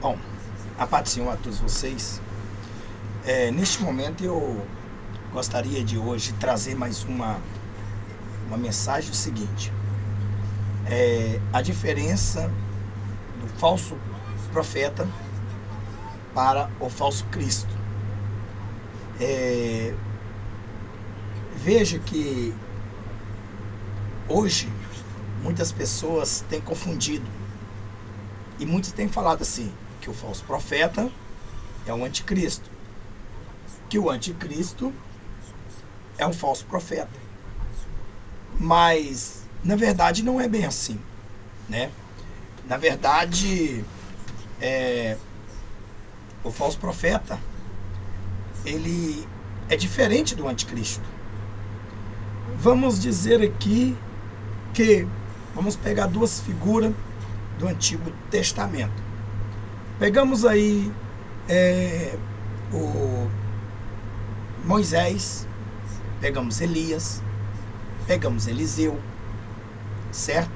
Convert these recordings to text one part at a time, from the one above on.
Bom, a paz do Senhor a todos vocês. Neste momento eu gostaria de hoje trazer mais uma mensagem seguinte. A diferença do falso profeta para o falso Cristo. Veja que hoje muitas pessoas têm confundido e muitos têm falado assim, que o falso profeta é um anticristo, que o anticristo é um falso profeta. Mas, na verdade, não é bem assim, né? Na verdade, o falso profeta, ele é diferente do anticristo. Vamos dizer aqui que vamos pegar duas figuras do Antigo Testamento. Pegamos aí o Moisés, pegamos Elias, pegamos Eliseu, certo?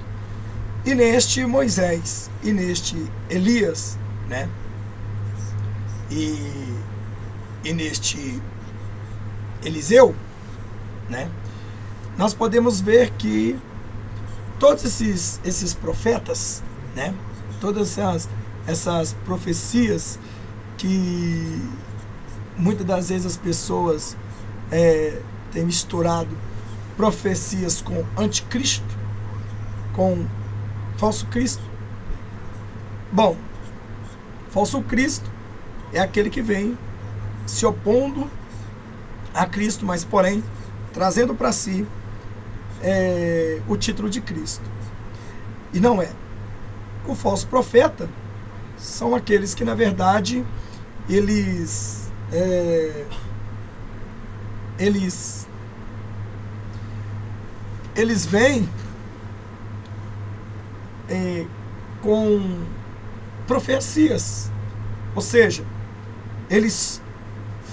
E neste Moisés e neste Elias, né? E neste Eliseu, né? Nós podemos ver que todos esses profetas, né? Todas essas profecias que muitas das vezes as pessoas têm misturado profecias com anticristo, com falso Cristo. Bom, falso Cristo é aquele que vem se opondo a Cristo, mas porém trazendo para si o título de Cristo. E não é. O falso profeta são aqueles que, na verdade, eles vêm com profecias, ou seja, eles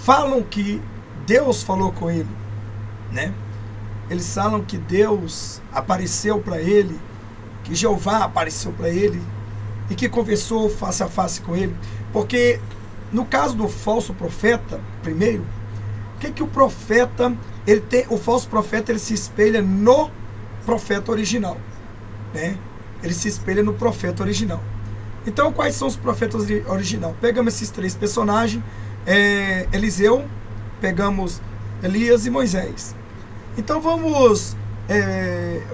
falam que Deus falou com ele, né? Eles falam que Deus apareceu para ele, que Jeová apareceu para ele e que conversou face a face com ele. Porque no caso do falso profeta, primeiro, o que o profeta, o falso profeta, ele se espelha no profeta original, né? Ele se espelha no profeta original. Então, quais são os profetas original? Pegamos esses três personagens, Eliseu, pegamos Elias e Moisés. Então vamos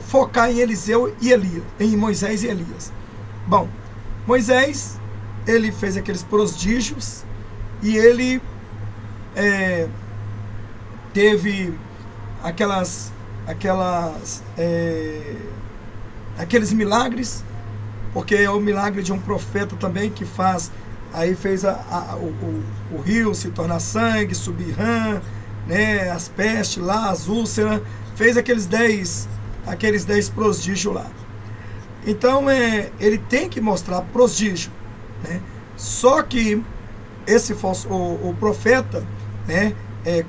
focar em Eliseu e Elias, em Moisés e Elias. Bom, Moisés, ele fez aqueles prodígios e ele teve aqueles milagres, porque é o milagre de um profeta também que faz, aí fez o rio se tornar sangue, subir rã, né, as pestes lá, as úlceras, fez aqueles 10 prodígios lá. Então ele tem que mostrar prodígio, né? Só que esse falso, o profeta, né,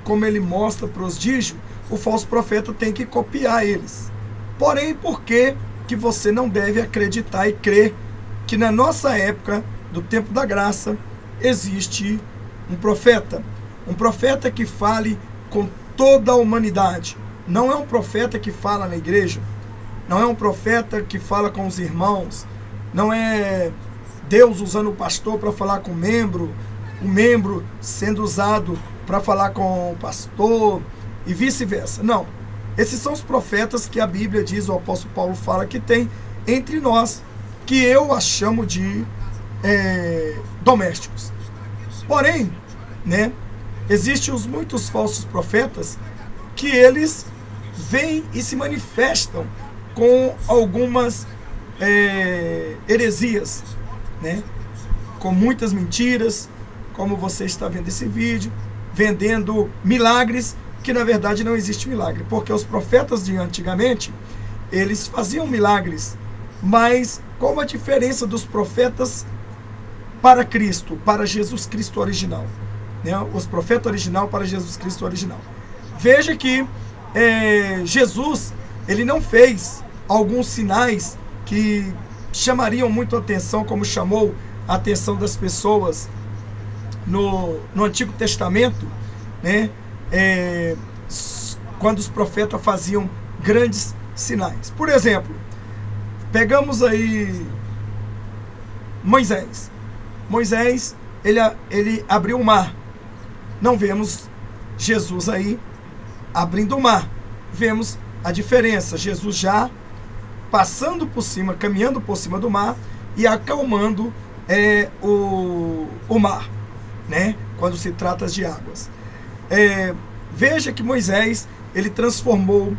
como ele mostra prodígio, o falso profeta tem que copiar eles. Porém, por que você não deve acreditar e crer que na nossa época, do tempo da graça, existe um profeta que fale com toda a humanidade? Não é um profeta que fala na igreja, não é um profeta que fala com os irmãos, não é Deus usando o pastor para falar com o membro sendo usado para falar com o pastor e vice-versa. Não. Esses são os profetas que a Bíblia diz, o apóstolo Paulo fala que tem entre nós, que eu as chamo de domésticos. Porém, né, existem muitos falsos profetas que eles vêm e se manifestam com algumas heresias, né, com muitas mentiras, como você está vendo esse vídeo, vendendo milagres, que na verdade não existe milagre, porque os profetas de antigamente, eles faziam milagres, mas qual a diferença dos profetas para Cristo, para Jesus Cristo original, né? Os profetas original para Jesus Cristo original. Veja que Jesus, ele não fez alguns sinais que chamariam muito a atenção, como chamou a atenção das pessoas no Antigo Testamento, né? Quando os profetas faziam grandes sinais. Por exemplo, pegamos aí Moisés. Moisés, ele abriu o mar. Não vemos Jesus aí abrindo o mar. Vemos a diferença. Jesus já passando por cima, caminhando por cima do mar e acalmando o mar, né? Quando se trata de águas. Veja que Moisés, ele transformou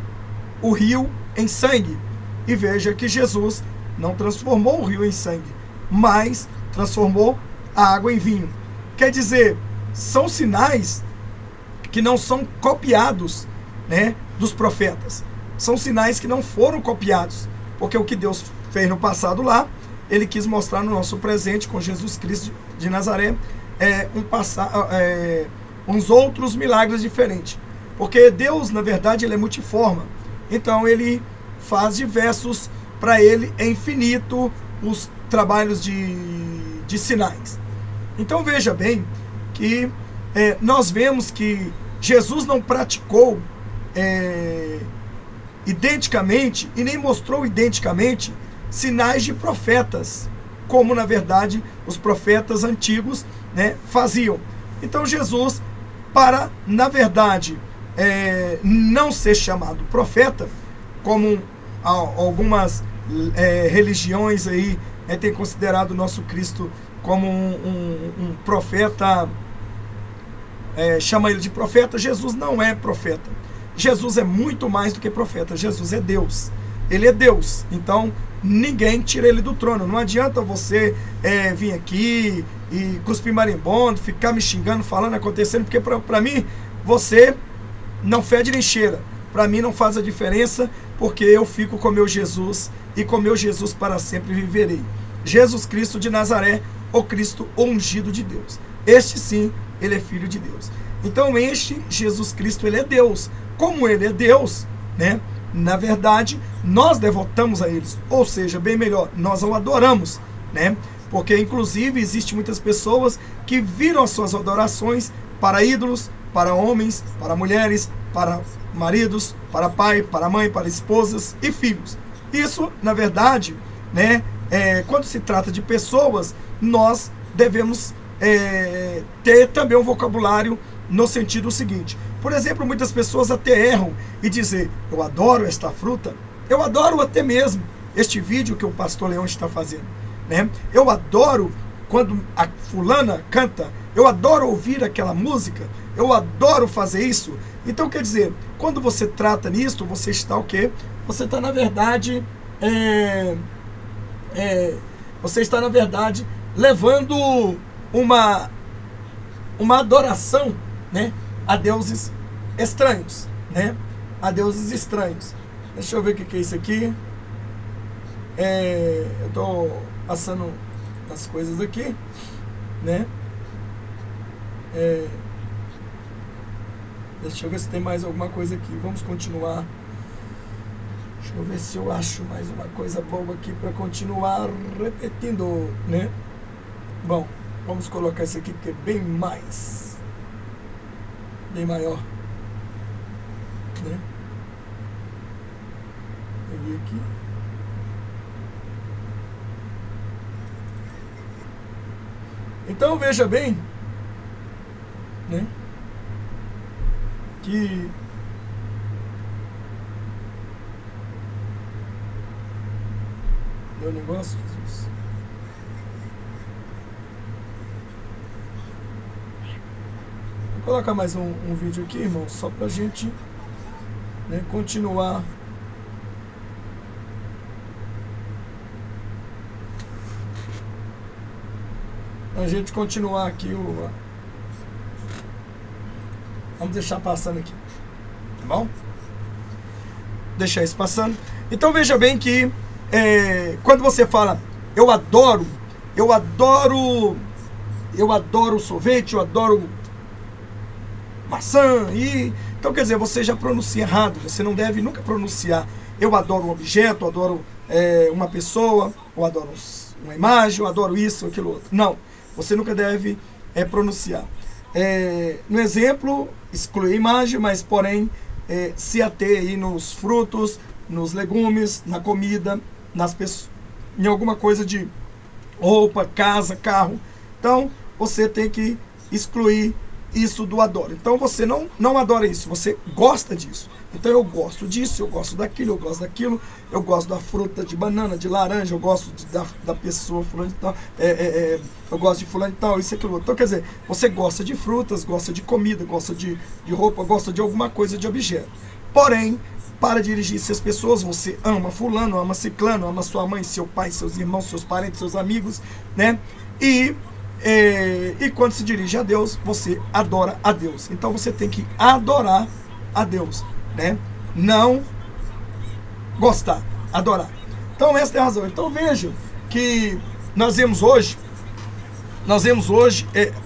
o rio em sangue. E veja que Jesus não transformou o rio em sangue, mas transformou a água em vinho. Quer dizer, são sinais que não são copiados, né, dos profetas. São sinais que não foram copiados, porque o que Deus fez no passado lá, ele quis mostrar no nosso presente com Jesus Cristo de Nazaré uns outros milagres diferentes. Porque Deus, na verdade, ele é multiforme. Então ele faz diversos, para ele é infinito os trabalhos de sinais. Então veja bem que nós vemos que Jesus não praticou identicamente e nem mostrou identicamente sinais de profetas, como na verdade os profetas antigos, né, faziam. Então Jesus, para na verdade não ser chamado profeta, como algumas religiões aí têm considerado o nosso Cristo como um profeta, chama ele de profeta. Jesus não é profeta. Jesus é muito mais do que profeta. Jesus é Deus. Ele é Deus. Então ninguém tira ele do trono. Não adianta você vir aqui e cuspir marimbondo, ficar me xingando, falando, acontecendo, porque para mim você não fede nem cheira. Para mim não faz a diferença, porque eu fico com meu Jesus e com meu Jesus para sempre viverei. Jesus Cristo de Nazaré, o Cristo ungido de Deus. Este sim, ele é filho de Deus. Então este Jesus Cristo, ele é Deus. Como ele é Deus, né? Na verdade, nós devotamos a eles. Ou seja, bem melhor, nós o adoramos, né? Porque inclusive existe muitas pessoas que viram as suas adorações para ídolos, para homens, para mulheres, para maridos, para pai, para mãe, para esposas e filhos. Isso, na verdade, né, quando se trata de pessoas, nós devemos ter também um vocabulário no sentido seguinte. Por exemplo, muitas pessoas até erram e dizem: eu adoro esta fruta, eu adoro até mesmo este vídeo que o pastor Leão está fazendo, né? Eu adoro quando a fulana canta, eu adoro ouvir aquela música, eu adoro fazer isso. Então, quer dizer, quando você trata nisso, você está o quê? Você está, na verdade, você está, na verdade, levando uma adoração, né, a deuses estranhos, né? A deuses estranhos. Deixa eu ver o que é isso aqui. Eu estou passando as coisas aqui, né? Deixa eu ver se tem mais alguma coisa aqui. Vamos continuar. Deixa eu ver se eu acho mais uma coisa boa aqui para continuar repetindo, né? Bom, vamos colocar esse aqui que é bem maior, né? Eu vi aqui. Então veja bem, né, que meu negócio, Jesus. Vou colocar mais um vídeo aqui, irmão, só pra gente, né, continuar. A gente continuar aqui vamos deixar passando aqui, tá bom? Deixar isso passando. Então veja bem que quando você fala eu adoro sorvete, eu adoro maçã, então quer dizer, você já pronuncia errado. Você não deve nunca pronunciar eu adoro um objeto, eu adoro uma pessoa, eu adoro uma imagem, eu adoro isso, aquilo outro. Não, você nunca deve pronunciar. No exemplo, exclui a imagem, mas porém se ater aí nos frutos, nos legumes, na comida, nas pessoas, em alguma coisa de roupa, casa, carro. Então, você tem que excluir isso do adoro. Então, você não adora isso, você gosta disso. Então, eu gosto disso, eu gosto daquilo, eu gosto daquilo, eu gosto da fruta de banana, de laranja, eu gosto da pessoa fulano de tal, eu gosto de fulano de tal, isso e aquilo. Então, quer dizer, você gosta de frutas, gosta de comida, gosta de roupa, gosta de alguma coisa, de objeto. Porém, para dirigir-se às pessoas, você ama fulano, ama ciclano, ama sua mãe, seu pai, seus irmãos, seus parentes, seus amigos, né? E quando se dirige a Deus, você adora a Deus. Então você tem que adorar a Deus, né? Não gostar, adorar. Então essa é a razão. Então veja que nós vemos hoje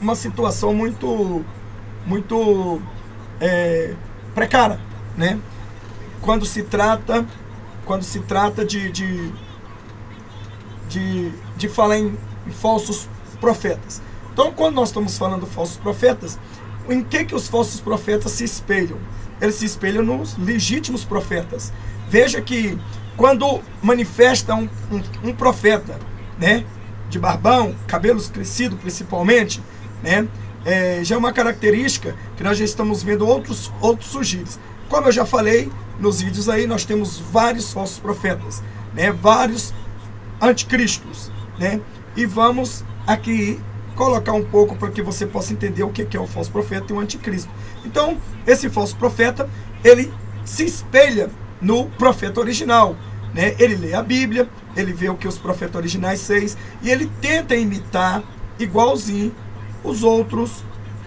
uma situação muito precária, né? Quando se trata de falar em falsos profetas. Então, quando nós estamos falando de falsos profetas, em que os falsos profetas se espelham? Eles se espelham nos legítimos profetas. Veja que quando manifesta um profeta, né, de barbão, cabelos crescidos principalmente, né, já é uma característica que nós já estamos vendo outros surgirem. Como eu já falei nos vídeos aí, nós temos vários falsos profetas, né, vários anticristos, né, e vamos aqui colocar um pouco para que você possa entender o que é o falso profeta e o anticristo. Então, esse falso profeta, ele se espelha no profeta original, né? Ele lê a Bíblia, ele vê o que os profetas originais fez e ele tenta imitar igualzinho os outros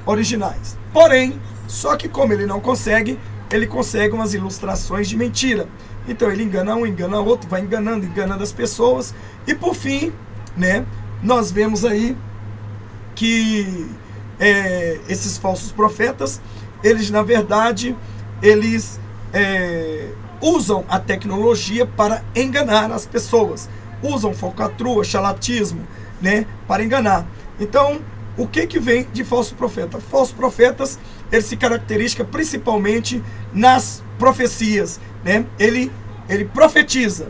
originais. Porém, só que como ele não consegue, ele consegue umas ilustrações de mentira. Então ele engana um, engana outro, vai enganando as pessoas e por fim, né, nós vemos aí que esses falsos profetas, eles na verdade, eles usam a tecnologia para enganar as pessoas, usam falcatrua, chalatismo, né, para enganar. Então, o que vem de falso profeta? Falsos profetas, eles se caracterizam principalmente nas profecias, né? Ele profetiza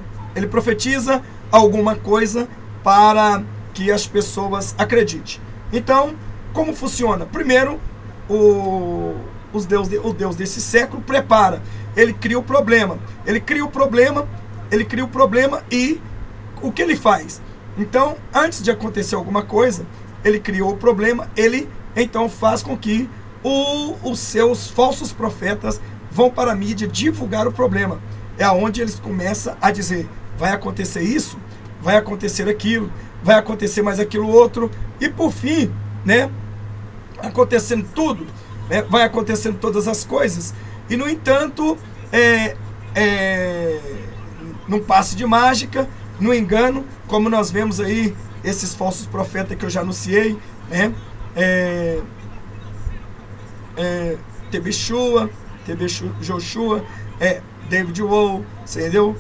alguma coisa para que as pessoas acreditem. Então, como funciona? Primeiro, o Deus desse século prepara. Ele cria o problema. Ele cria o problema e o que ele faz? Então, antes de acontecer alguma coisa, ele criou o problema, ele então faz com que os seus falsos profetas vão para a mídia divulgar o problema. É onde eles começam a dizer, vai acontecer isso, vai acontecer aquilo, vai acontecer mais aquilo outro, e por fim, né, acontecendo tudo, né, vai acontecendo todas as coisas, e no entanto, num passe de mágica, no engano, como nós vemos aí, esses falsos profetas que eu já anunciei, né, TB Joshua, David Wohl, entendeu?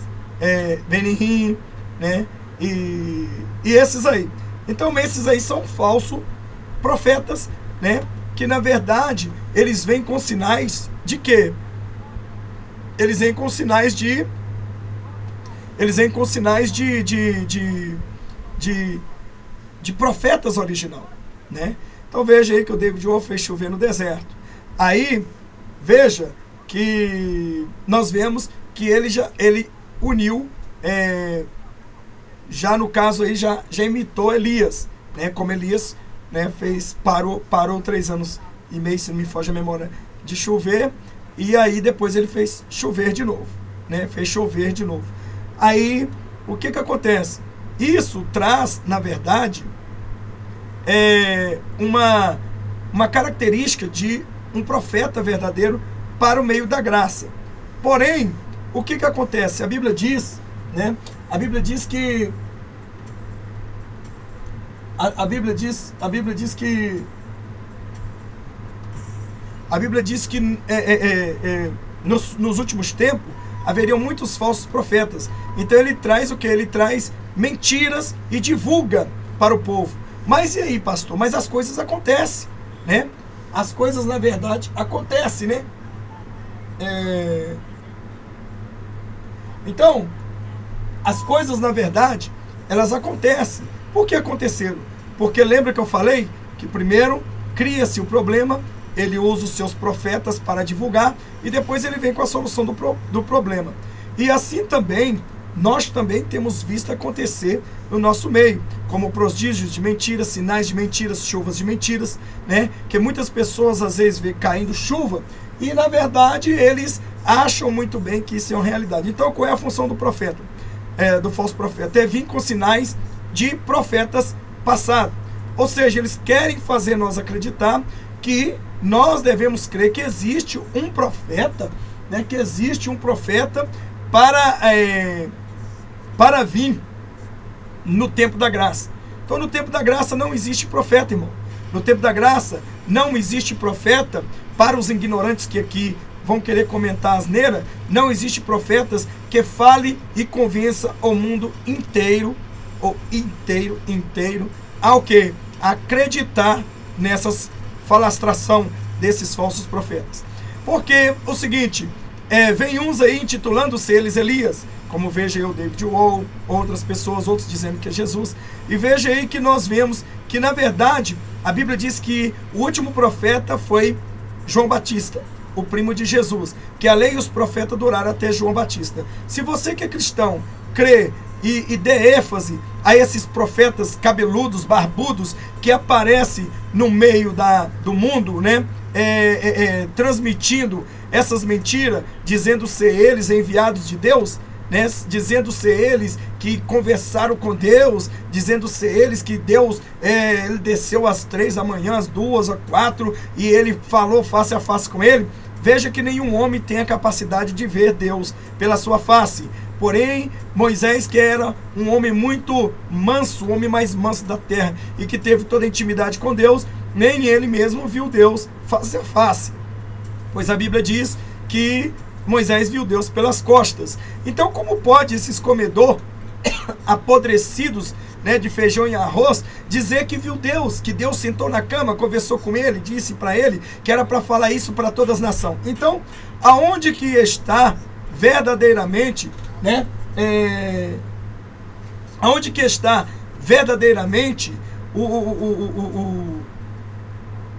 Benny Hinn, né? E esses aí. Então esses aí são falsos profetas, né? Que na verdade eles vêm com sinais de quê? Eles vêm com sinais de profetas original, né? Então veja aí que o David Wohl fez chover no deserto. Aí veja que nós vemos que ele uniu, já no caso aí já imitou Elias, né? Como Elias, né, parou 3 anos e meio, se não me foge a memória, de chover, e aí depois ele fez chover de novo, né? Fez chover de novo. Aí o que acontece? Isso traz, na verdade, uma característica de um profeta verdadeiro para o meio da graça. Porém, o que acontece? A Bíblia diz, né? A Bíblia diz que nos últimos tempos haveriam muitos falsos profetas. Então ele traz o que? Ele traz mentiras e divulga para o povo. Mas e aí, pastor? Mas as coisas acontecem, né? As coisas, na verdade, acontecem, né? Então, as coisas, na verdade, elas acontecem. Por que aconteceram? Porque lembra que eu falei que primeiro cria-se o problema, ele usa os seus profetas para divulgar e depois ele vem com a solução do problema. E assim também, nós também temos visto acontecer no nosso meio, como prodígios de mentiras, sinais de mentiras, chuvas de mentiras, né? Que muitas pessoas às vezes vê caindo chuva e na verdade eles acham muito bem que isso é uma realidade. Então qual é a função do profeta? Do falso profeta? É vir com sinais de profetas passados. Ou seja, eles querem fazer nós acreditar que nós devemos crer que existe um profeta, né? Que existe um profeta para vir no tempo da graça. Então no tempo da graça não existe profeta, irmão. No tempo da graça não existe profeta para os ignorantes que aqui vão querer comentar asneira. Não existe profetas que fale e convença o mundo inteiro, ou inteiro, ao que? Acreditar nessas falastração desses falsos profetas. Porque o seguinte, vem uns aí intitulando-se eles Elias, como veja aí o David Wall, outras pessoas, outros dizendo que é Jesus, e veja aí que nós vemos que na verdade a Bíblia diz que o último profeta foi João Batista, o primo de Jesus, que a lei e os profetas duraram até João Batista. Se você que é cristão crê e dê ênfase a esses profetas cabeludos, barbudos, que aparecem no meio do mundo, né? Transmitindo essas mentiras, dizendo ser eles enviados de Deus, né? Dizendo ser eles que conversaram com Deus, dizendo ser eles que Deus ele desceu às 3 da manhã, às 2, às 4, e ele falou face a face com ele. Veja que nenhum homem tem a capacidade de ver Deus pela sua face. Porém, Moisés, que era um homem muito manso, o homem mais manso da terra, e que teve toda a intimidade com Deus, nem ele mesmo viu Deus face a face. Pois a Bíblia diz que Moisés viu Deus pelas costas. Então, como pode esses comedores apodrecidos, né, de feijão e arroz, dizer que viu Deus, que Deus sentou na cama, conversou com ele, disse para ele que era para falar isso para todas as nações? Então, aonde que está verdadeiramente, né, aonde que está verdadeiramente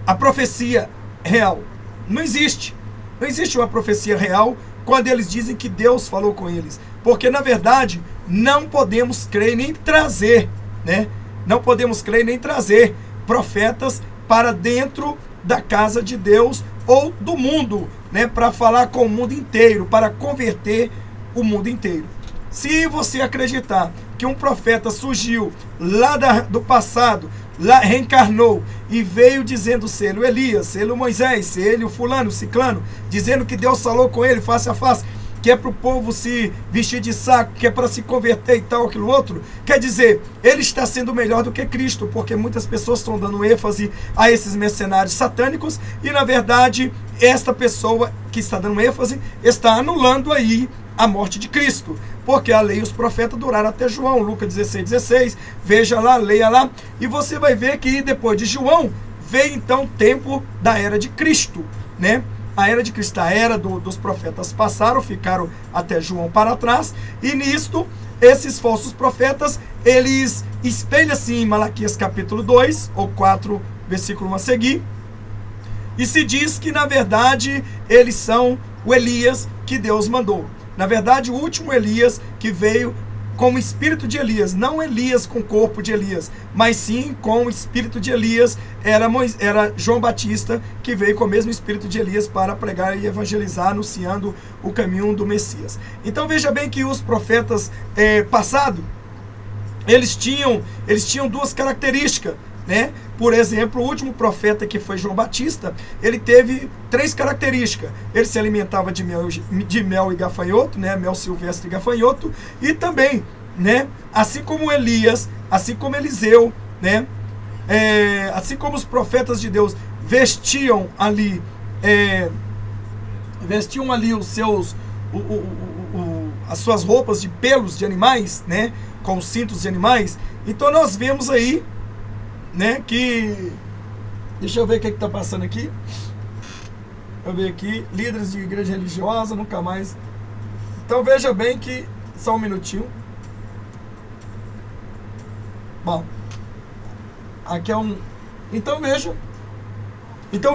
a profecia real? Não existe. Não existe uma profecia real quando eles dizem que Deus falou com eles. Porque, na verdade, não podemos crer nem trazer, né? Não podemos crer nem trazer profetas para dentro da casa de Deus ou do mundo, né? Para falar com o mundo inteiro, para converter o mundo inteiro. Se você acreditar que um profeta surgiu lá do passado, lá reencarnou e veio dizendo ser ele o Elias, ser ele o Moisés, ser ele o fulano, o ciclano, dizendo que Deus falou com ele face a face, que é para o povo se vestir de saco, que é para se converter e tal, aquilo outro, quer dizer, ele está sendo melhor do que Cristo, porque muitas pessoas estão dando ênfase a esses mercenários satânicos e, na verdade, esta pessoa que está dando ênfase está anulando aí a morte de Cristo, porque a lei e os profetas duraram até João, Lucas 16:16, veja lá, leia lá, e você vai ver que depois de João, veio então o tempo da era de Cristo, né? A era de Cristo, a era dos profetas passaram, ficaram até João para trás, e nisto, esses falsos profetas, eles espelham-se em Malaquias capítulo 2, ou 4, versículo 1 a seguir, e se diz que, na verdade, eles são o Elias que Deus mandou. Na verdade, o último Elias que veio com o espírito de Elias, não Elias com o corpo de Elias, mas sim com o espírito de Elias, era João Batista, que veio com o mesmo espírito de Elias para pregar e evangelizar, anunciando o caminho do Messias. Então veja bem que os profetas passados, eles tinham duas características, né? Por exemplo, o último profeta, que foi João Batista, ele teve 3 características. Ele se alimentava de mel e gafanhoto, né? Mel silvestre e gafanhoto. E também, né? Assim como Elias, assim como Eliseu, né? Assim como os profetas de Deus vestiam ali os seus, as suas roupas de pelos de animais, né? com cintos de animais. Então nós vemos aí, né, que... Deixa eu ver o que está passando aqui. Eu ver aqui, líderes de igreja religiosa, nunca mais. Então veja bem que... Só um minutinho. Bom, aqui é um... Então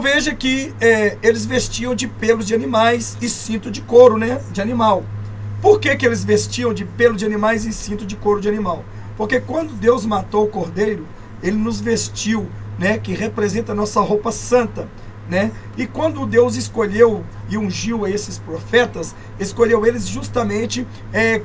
veja que eles vestiam de pelos de animais e cinto de couro, né, de animal. Por que eles vestiam de pelo de animais e cinto de couro de animal? Porque quando Deus matou o cordeiro, ele nos vestiu, né, que representa a nossa roupa santa, né? E quando Deus escolheu e ungiu esses profetas, escolheu eles justamente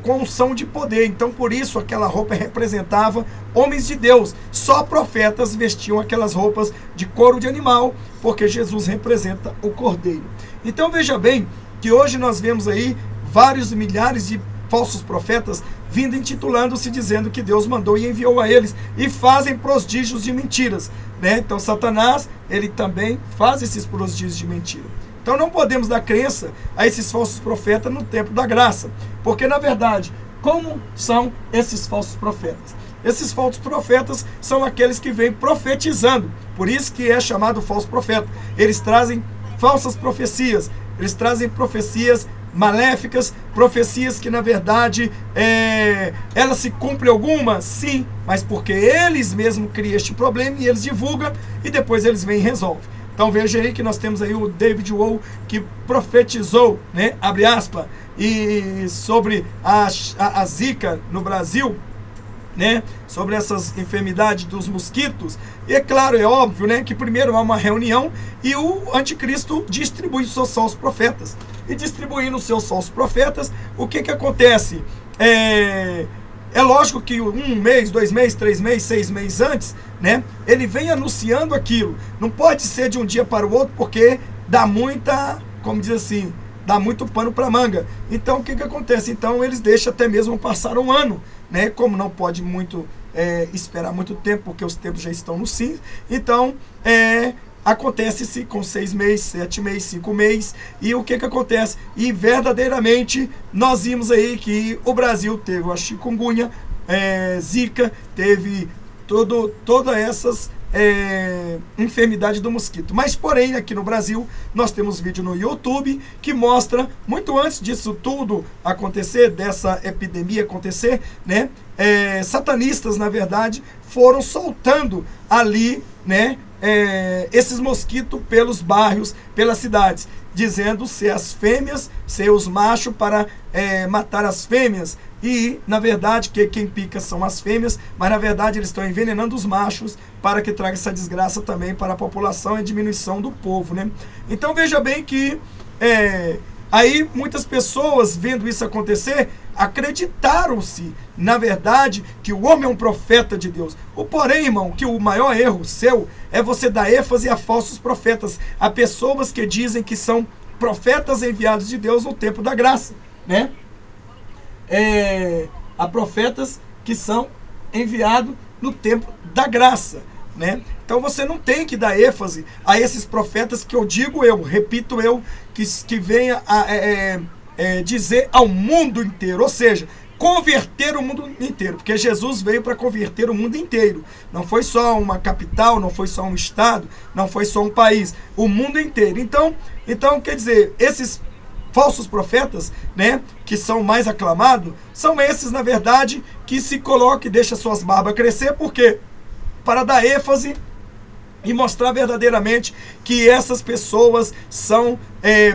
com unção de poder. Então por isso aquela roupa representava homens de Deus. Só profetas vestiam aquelas roupas de couro de animal, porque Jesus representa o cordeiro. Então veja bem que hoje nós vemos aí vários milhares de falsos profetas vindo intitulando-se, dizendo que Deus mandou e enviou a eles, e fazem prodígios de mentiras, né? Então Satanás, ele também faz esses prodígios de mentira. Então não podemos dar crença a esses falsos profetas no tempo da graça, porque na verdade, como são esses falsos profetas? Esses falsos profetas são aqueles que vêm profetizando, por isso que é chamado falso profeta. Eles trazem falsas profecias, eles trazem profecias maléficas, profecias que na verdade elas se cumprem algumas, sim, mas porque eles mesmos criam este problema e eles divulgam e depois eles vêm e resolvem. Então veja aí que nós temos aí o David Wohl, que profetizou, né, abre aspas, e sobre a zika no Brasil, né, sobre essas enfermidades dos mosquitos. E é claro, é óbvio, né, que primeiro há uma reunião e o anticristo distribui os seus falsos profetas. E distribuindo os seus falsos profetas, o que acontece? É lógico que 1 mês, 2 meses, 3 meses, 6 meses antes, né, ele vem anunciando aquilo. Não pode ser de um dia para o outro, porque dá muita, como diz assim, dá muito pano para manga. Então o que acontece? Então eles deixam até mesmo passar um ano, né? Como não pode muito esperar muito tempo, porque os tempos já estão no fim. Então acontece-se com 6 meses, 7 meses, 5 meses. E o que acontece? E verdadeiramente nós vimos aí que o Brasil teve a chikungunya, zika, teve todas essas enfermidade do mosquito. Mas porém aqui no Brasil nós temos vídeo no YouTube que mostra, muito antes disso tudo acontecer, dessa epidemia acontecer, né, satanistas na verdade foram soltando ali, né, esses mosquitos pelos bairros, pelas cidades, dizendo ser as fêmeas, ser os machos para matar as fêmeas. E, na verdade, que quem pica são as fêmeas, mas na verdade eles estão envenenando os machos para que traga essa desgraça também para a população e diminuição do povo, né? Então veja bem que aí muitas pessoas vendo isso acontecer, acreditaram-se, na verdade, que o homem é um profeta de Deus. O porém, irmão, que o maior erro seu é você dar ênfase a falsos profetas, a pessoas que dizem que são profetas enviados de Deus no tempo da graça, né? A profetas que são enviados no tempo da graça, né? Então você não tem que dar ênfase a esses profetas que eu digo repito que venha a dizer ao mundo inteiro, ou seja, converter o mundo inteiro, porque Jesus veio para converter o mundo inteiro. Não foi só uma capital, não foi só um estado, não foi só um país, o mundo inteiro. Então quer dizer, esses falsos profetas, né, que são mais aclamados, são esses, na verdade, que se colocam e deixam suas barbas crescer, porque para dar ênfase e mostrar verdadeiramente que essas pessoas são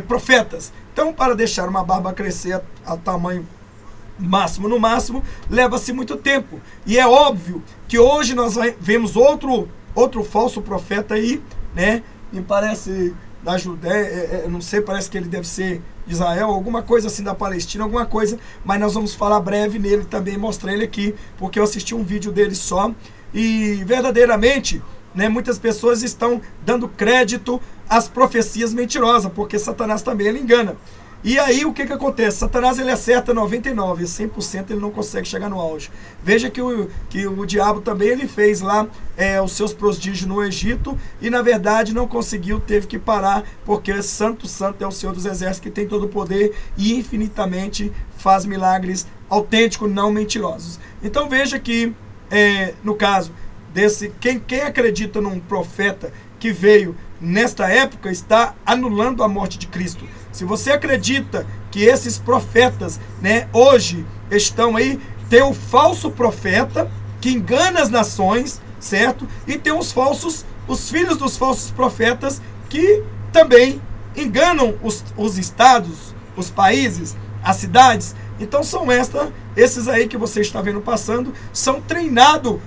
profetas. Então, para deixar uma barba crescer a tamanho máximo, no máximo, leva-se muito tempo. E é óbvio que hoje nós vemos outro falso profeta aí, né, me parece da Judéia, não sei, parece que ele deve ser Israel, alguma coisa assim da Palestina, alguma coisa, mas nós vamos falar breve nele também, mostrar ele aqui, porque eu assisti um vídeo dele só, e verdadeiramente, né, muitas pessoas estão dando crédito às profecias mentirosas, porque Satanás também ele engana. E aí o que acontece? Satanás ele acerta 99%, e 100% ele não consegue chegar no auge. Veja que o diabo também ele fez lá os seus prodígios no Egito e na verdade não conseguiu, teve que parar, porque santo é o Senhor dos Exércitos, que tem todo o poder e infinitamente faz milagres autênticos, não mentirosos. Então veja que no caso desse, quem acredita num profeta que veio nesta época está anulando a morte de Cristo. Se você acredita que esses profetas, né, hoje estão aí, tem o falso profeta que engana as nações, certo? E tem os filhos dos falsos profetas que também enganam os estados, os países, as cidades. Então são esses aí que você está vendo passando, são treinados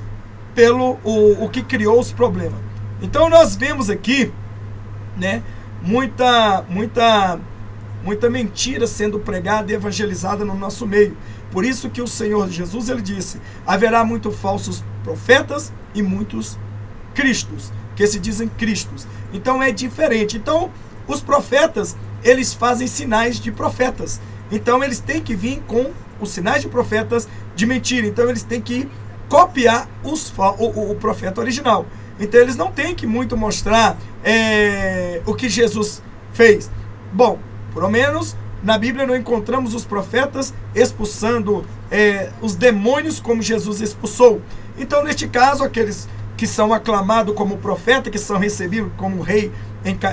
pelo o que criou os problemas. Então nós vemos aqui, né, muita mentira sendo pregada e evangelizada no nosso meio. Por isso que o Senhor Jesus ele disse: haverá muitos falsos profetas e muitos cristos, que se dizem cristos. Então é diferente. Então os profetas, eles fazem sinais de profetas. Então eles têm que vir com os sinais de profetas de mentira. Então eles têm que copiar o profeta original. Então eles não têm que muito mostrar o que Jesus fez. Bom, pelo menos na Bíblia não encontramos os profetas expulsando os demônios como Jesus expulsou. Então neste caso, aqueles que são aclamados como profeta, que são recebidos como rei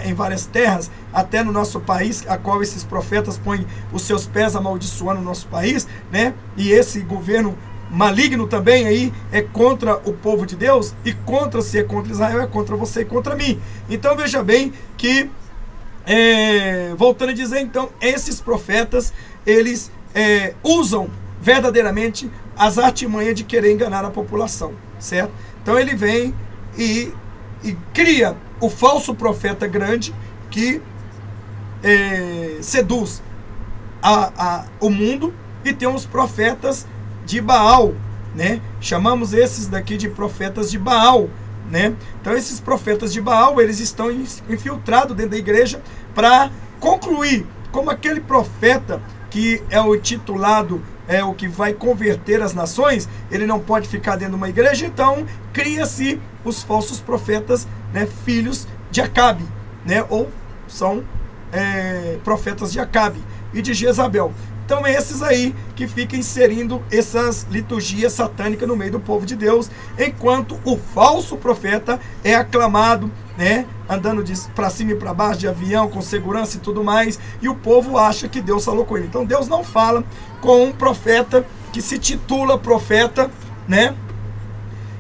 em várias terras, até no nosso país, a qual esses profetas põem os seus pés amaldiçoando o nosso país, né? E esse governo maligno também aí é contra o povo de Deus, e se é contra Israel, é contra você e contra mim. Então veja bem que, voltando a dizer, então, esses profetas, eles usam verdadeiramente as artimanhas de querer enganar a população, certo? Então ele vem e cria o falso profeta grande que seduz o mundo, e tem os profetas de Baal, né? Chamamos esses daqui de profetas de Baal, né? Então esses profetas de Baal, eles estão infiltrados dentro da igreja para concluir como aquele profeta que é o titulado, o que vai converter as nações, ele não pode ficar dentro de uma igreja. Então cria-se os falsos profetas, né, filhos de Acabe, né? Ou são profetas de Acabe e de Jezabel. Então é esses aí que ficam inserindo essas liturgias satânicas no meio do povo de Deus, enquanto o falso profeta é aclamado, né, andando para cima e para baixo de avião, com segurança e tudo mais, e o povo acha que Deus falou com ele. Então Deus não fala com um profeta que se titula profeta, né,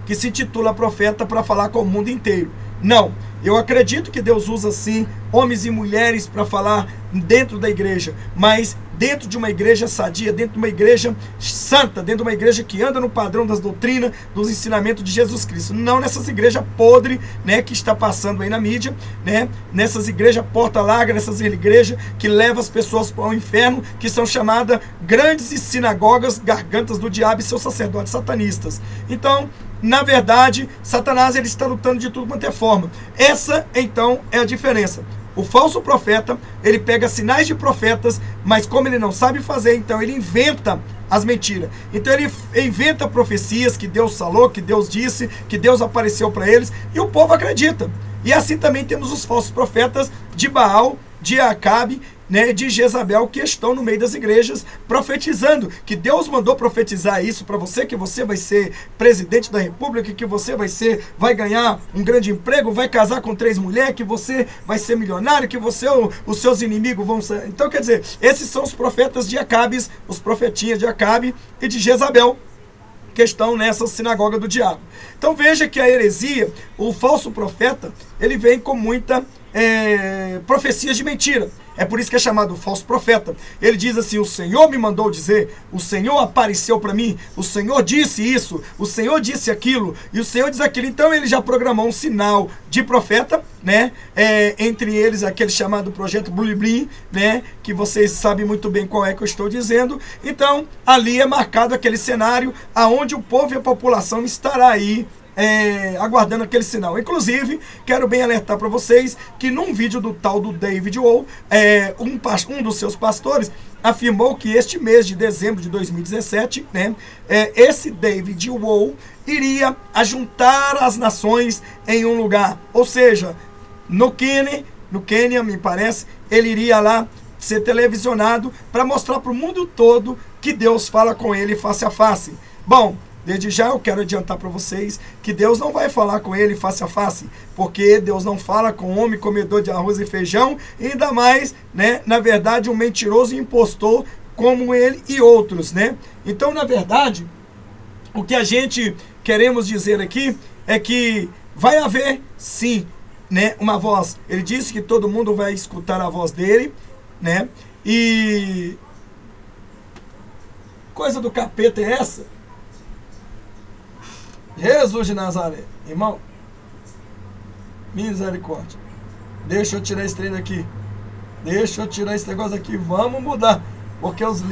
que se titula profeta para falar com o mundo inteiro. Não, eu acredito que Deus usa sim homens e mulheres para falar dentro da igreja, mas dentro de uma igreja sadia, dentro de uma igreja santa, dentro de uma igreja que anda no padrão das doutrinas, dos ensinamentos de Jesus Cristo. Não nessas igrejas podres, né, que está passando aí na mídia, né, nessas igrejas porta larga, nessas igrejas que levam as pessoas para o inferno, que são chamadas grandes sinagogas, gargantas do diabo e seus sacerdotes satanistas. Então, na verdade, Satanás ele está lutando de tudo quanto é forma. Essa, então, é a diferença. O falso profeta, ele pega sinais de profetas, mas como ele não sabe fazer, então ele inventa as mentiras. Então ele inventa profecias que Deus falou, que Deus disse, que Deus apareceu para eles, e o povo acredita. E assim também temos os falsos profetas de Baal, de Acabe, né, de Jezabel, que estão no meio das igrejas profetizando, que Deus mandou profetizar isso para você, que você vai ser presidente da república, que você vai ganhar um grande emprego, vai casar com 3 mulheres, que você vai ser milionário, que os seus inimigos vão ser... Então quer dizer, esses são os profetas de Acabe, os profetinhas de Acabe e de Jezabel, que estão nessa sinagoga do diabo. Então veja que a heresia, o falso profeta, ele vem com muita profecias de mentira. É por isso que é chamado falso profeta. Ele diz assim: o Senhor me mandou dizer, o Senhor apareceu para mim, o Senhor disse isso, o Senhor disse aquilo, e o Senhor diz aquilo. Então ele já programou um sinal de profeta, né? Entre eles aquele chamado projeto Blue Blim, né? Que vocês sabem muito bem qual é que eu estou dizendo. Então ali é marcado aquele cenário aonde o povo e a população estará aí aguardando aquele sinal. Inclusive, quero bem alertar para vocês que num vídeo do tal do David Wohl, um dos seus pastores afirmou que este mês de dezembro de 2017, né, esse David Wohl iria ajuntar as nações em um lugar. Ou seja, no Quênia, me parece, ele iria lá ser televisionado para mostrar para o mundo todo que Deus fala com ele face a face. Bom, desde já eu quero adiantar para vocês que Deus não vai falar com ele face a face, porque Deus não fala com homem comedor de arroz e feijão, e ainda mais, né, na verdade, um mentiroso e impostor como ele e outros, né? Então, na verdade, o que a gente queremos dizer aqui é que vai haver, sim, né, uma voz. Ele disse que todo mundo vai escutar a voz dele, né? E coisa do capeta é essa? Jesus de Nazaré, irmão, misericórdia. Deixa eu tirar esse trem daqui. Deixa eu tirar esse negócio aqui. Vamos mudar, porque os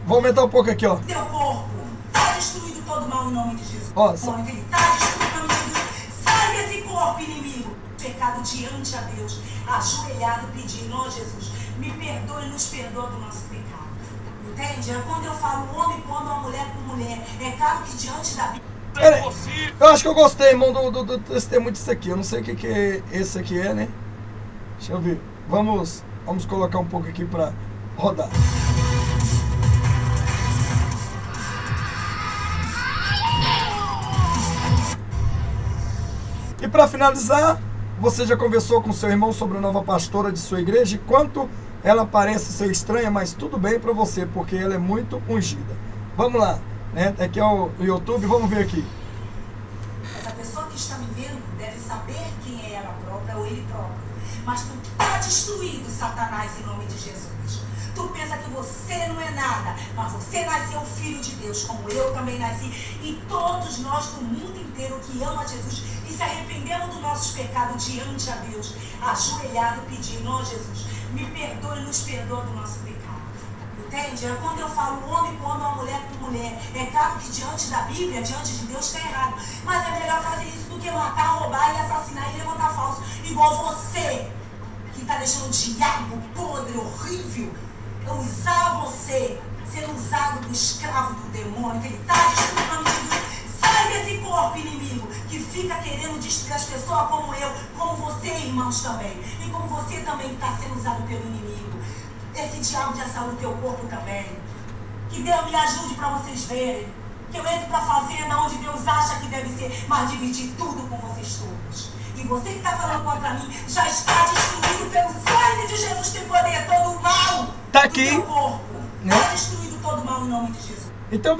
vou aumentar um pouco aqui, ó. Teu corpo está destruído todo mal em nome de Jesus. Ó, está destruído em nome de Jesus. Sai desse corpo, inimigo. Pecado diante a Deus, ajoelhado, pedindo, ó Jesus, me perdoe e nos perdoa do nosso pecado. Entende? É quando eu falo homem quando uma mulher com mulher. É claro que diante da Bíblia. Eu acho que eu gostei, irmão, do testemunho disso aqui. Eu não sei o que é esse aqui, né? Deixa eu ver. Vamos colocar um pouco aqui para rodar. E para finalizar, você já conversou com seu irmão sobre a nova pastora de sua igreja e quanto ela parece ser estranha, mas tudo bem para você, porque ela é muito ungida. Vamos lá, né? Aqui é o YouTube, vamos ver aqui. Essa pessoa que está me vendo deve saber quem é ela própria ou ele próprio. Mas tu está destruído, Satanás, em nome de Jesus. Tu pensa que você não é nada, mas você nasceu filho de Deus, como eu também nasci. E todos nós do mundo inteiro que ama Jesus e se arrependemos dos nossos pecados diante a Deus, ajoelhado pedindo, ó Jesus, me perdoe e nos perdoa do nosso pecado. Entende? É quando eu falo homem quando uma mulher com mulher. É claro que diante da Bíblia, diante de Deus está errado. Mas é melhor fazer isso do que matar, roubar e assassinar e levantar falso. Igual você, que está deixando o diabo podre, horrível, usar você, ser usado do escravo do demônio, que ele está destruindo Jesus. Sai desse corpo, inimigo, que fica querendo destruir as pessoas como eu, como você, irmãos, também. E como você também está sendo usado pelo inimigo. Esse diabo de assalto do teu corpo também. Que Deus me ajude para vocês verem. Que eu entre para a fazenda onde Deus acha que deve ser, mas dividir tudo com vocês todos. E você que está falando contra mim já está destruído pelo sangue de Jesus, tem poder, todo o mal tá aqui, do teu corpo. Né? Está destruído todo o mal em nome de Jesus. Então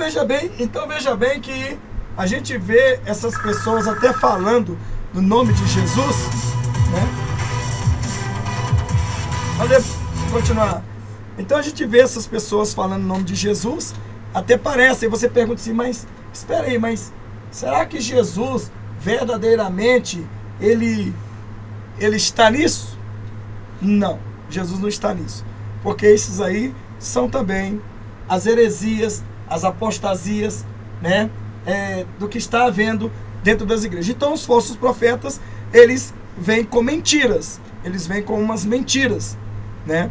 veja bem que a gente vê essas pessoas até falando no nome de Jesus, né? Olha, continuar. Então a gente vê essas pessoas falando no nome de Jesus, até parece, e você pergunta assim, mas espera aí, mas será que Jesus verdadeiramente ele está nisso? Não, Jesus não está nisso, porque esses aí são também as heresias, as apostasias, né, do que está havendo dentro das igrejas. Então os falsos profetas, eles vêm com mentiras, eles vêm com umas mentiras, né?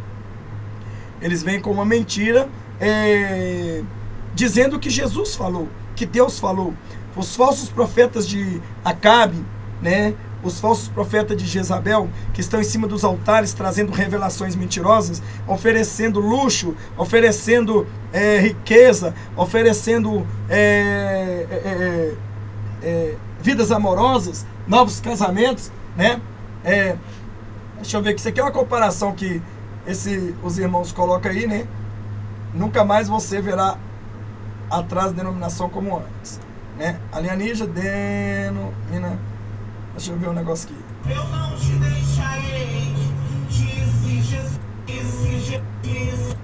Eles vêm com uma mentira, dizendo que Jesus falou, que Deus falou. Os falsos profetas de Acabe, né? Os falsos profetas de Jezabel, que estão em cima dos altares trazendo revelações mentirosas, oferecendo luxo, oferecendo riqueza, oferecendo vidas amorosas, novos casamentos, né? Deixa eu ver, que isso aqui é uma comparação que os irmãos colocam aí, né? Nunca mais você verá atrás da denominação como antes, né? Alienígena, denomina. Deixa eu ver um negócio aqui. Eu não te deixarei, disse Jesus, disse.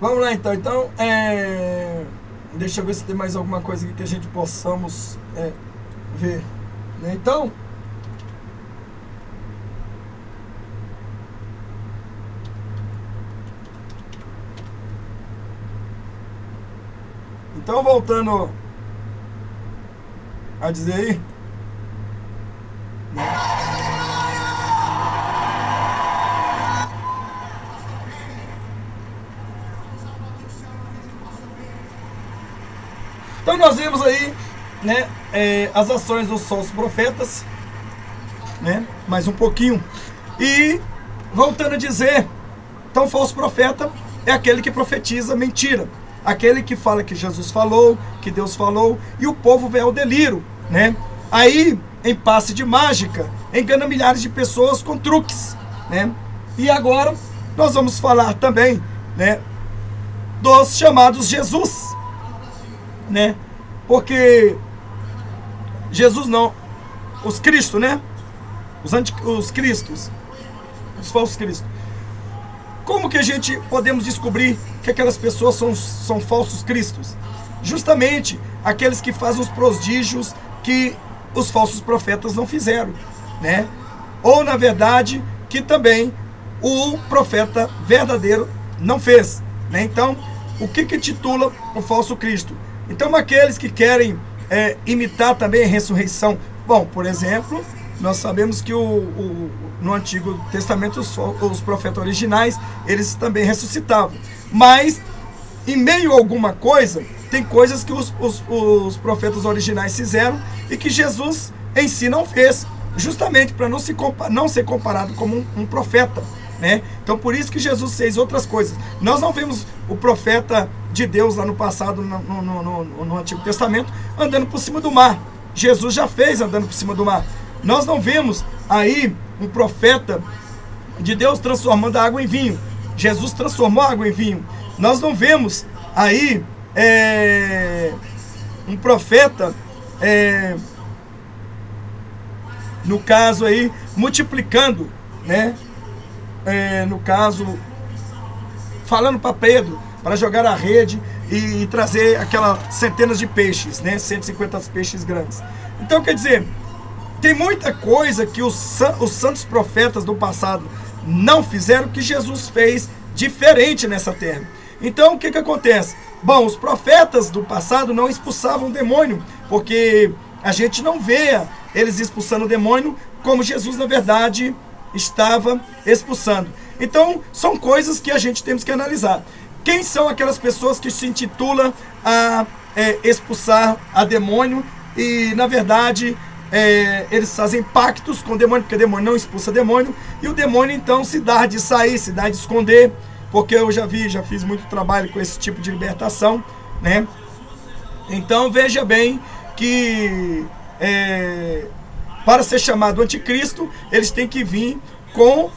Vamos lá então. Deixa eu ver se tem mais alguma coisa aqui que a gente possamos ver, né? Então, Então, voltando a dizer aí, então nós vemos aí, né, as ações dos falsos profetas, né, mais um pouquinho. E voltando a dizer, então falso profeta é aquele que profetiza mentira, aquele que fala que Jesus falou, que Deus falou, e o povo vê ao delírio, né? Aí, em passe de mágica, engana milhares de pessoas com truques, né? E agora nós vamos falar também, né, dos chamados Jesus, né? Porque Jesus não, os Cristo, né? Os Cristos, os falsos Cristos. Como que a gente podemos descobrir que aquelas pessoas são falsos cristos? Justamente aqueles que fazem os prodígios que os falsos profetas não fizeram, né? Ou, na verdade, que também o profeta verdadeiro não fez, né? Então, o que titula o falso Cristo? Então, aqueles que querem imitar também a ressurreição. Bom, por exemplo, nós sabemos que no Antigo Testamento os profetas originais, eles também ressuscitavam. Mas, em meio a alguma coisa, tem coisas que os profetas originais fizeram e que Jesus em si não fez, justamente para não ser comparado como um profeta, né? Então, por isso que Jesus fez outras coisas. Nós não vemos o profeta de Deus lá no passado, no Antigo Testamento, andando por cima do mar. Jesus já fez andando por cima do mar. Nós não vemos aí um profeta de Deus transformando a água em vinho. Jesus transformou a água em vinho. Nós não vemos aí um profeta, no caso aí, multiplicando, né? No caso, falando para Pedro, para jogar a rede e trazer aquelas centenas de peixes, né? 150 peixes grandes. Então, quer dizer, tem muita coisa que os santos profetas do passado não fizeram que Jesus fez diferente nessa terra. Então, o que acontece? Bom, os profetas do passado não expulsavam demônio, porque a gente não vê eles expulsando o demônio como Jesus, na verdade, estava expulsando. Então, são coisas que a gente temos que analisar. Quem são aquelas pessoas que se intitulam a expulsar a demônio e, na verdade, eles fazem pactos com o demônio, porque o demônio não expulsa demônio, e o demônio então se dá de sair, se dá de esconder, porque eu já fiz muito trabalho com esse tipo de libertação, né? Então veja bem que para ser chamado anticristo, eles têm que vir com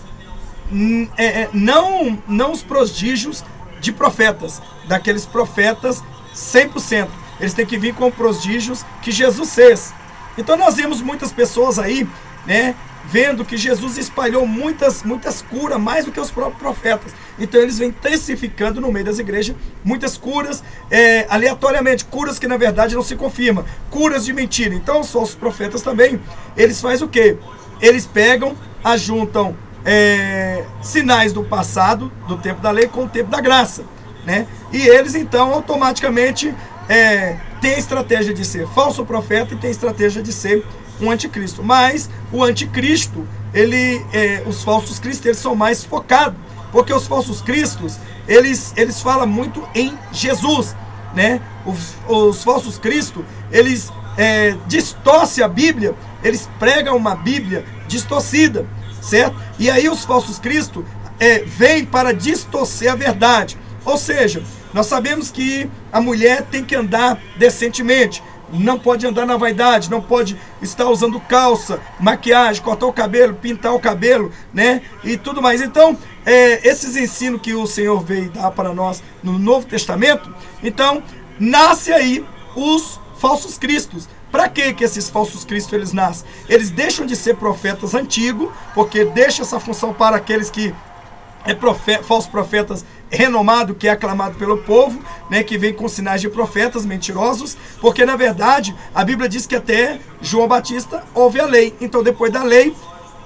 não os prodígios de profetas, daqueles profetas 100%. Eles têm que vir com prodígios que Jesus fez. Então nós vemos muitas pessoas aí, né, vendo que Jesus espalhou muitas curas, mais do que os próprios profetas. Então eles vêm testificando no meio das igrejas muitas curas, aleatoriamente, curas que na verdade não se confirmam, curas de mentira. Então os falsos profetas também, eles fazem o quê? Eles pegam, ajuntam sinais do passado, do tempo da lei, com o tempo da graça, né? E eles então automaticamente tem a estratégia de ser falso profeta e tem a estratégia de ser um anticristo. Mas o anticristo, os falsos cristos, eles são mais focados, porque os falsos cristos, eles falam muito em Jesus, né? Os falsos cristos, eles distorcem a Bíblia, eles pregam uma Bíblia distorcida, certo? E aí os falsos cristos vêm para distorcer a verdade. Ou seja, nós sabemos que a mulher tem que andar decentemente, não pode andar na vaidade, não pode estar usando calça, maquiagem, cortar o cabelo, pintar o cabelo, né? E tudo mais. Então, esses ensinos que o Senhor veio dar para nós no Novo Testamento, então, nasce aí os falsos cristos. Para que esses falsos cristos eles nascem? Eles deixam de ser profetas antigos, porque deixa essa função para aqueles que falsos profetas renomado, que é aclamado pelo povo, né, que vem com sinais de profetas mentirosos, porque na verdade a Bíblia diz que até João Batista houve a lei, então depois da lei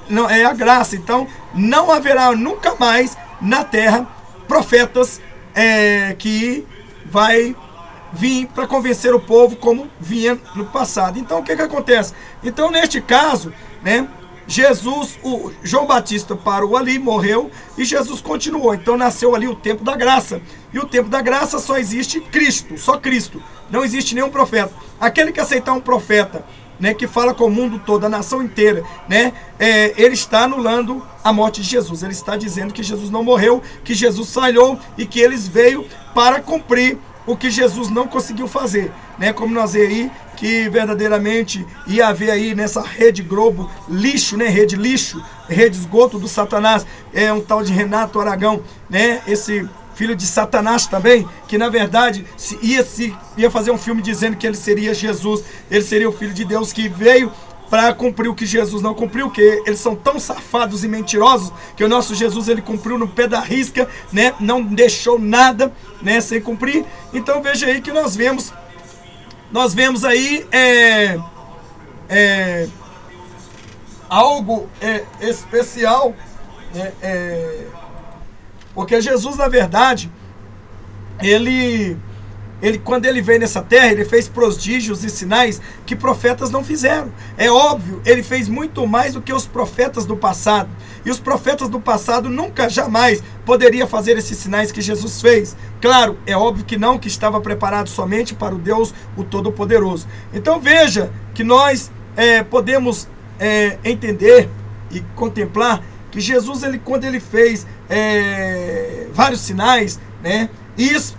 não é a graça. Então não haverá nunca mais na terra profetas que vai vir para convencer o povo como vinha no passado. Então o que acontece? Então neste caso, né, Jesus, o João Batista parou ali, morreu, e Jesus continuou. Então nasceu ali o tempo da graça. E o tempo da graça só existe Cristo, só Cristo. Não existe nenhum profeta. Aquele que aceitar um profeta, né, que fala com o mundo todo, a nação inteira, né, ele está anulando a morte de Jesus. Ele está dizendo que Jesus não morreu, que Jesus falhou e que eles veio para cumprir o que Jesus não conseguiu fazer, né? Como nós vemos aí, que verdadeiramente ia haver aí nessa rede Globo lixo, né? Rede lixo, rede esgoto do Satanás, um tal de Renato Aragão, né? Esse filho de Satanás também, que na verdade ia fazer um filme dizendo que ele seria Jesus, ele seria o Filho de Deus que veio para cumprir o que Jesus não cumpriu, que eles são tão safados e mentirosos, que o nosso Jesus, ele cumpriu no pé da risca, né? Não deixou nada, né, sem cumprir. Então veja aí que nós vemos aí algo especial, né? Porque Jesus, na verdade, ele quando ele veio nessa terra, ele fez prodígios e sinais que profetas não fizeram. É óbvio, ele fez muito mais do que os profetas do passado. E os profetas do passado nunca, jamais poderiam fazer esses sinais que Jesus fez. Claro, é óbvio que não, que estava preparado somente para o Deus, o Todo-Poderoso. Então veja que nós podemos entender e contemplar que Jesus, quando ele fez vários sinais, né?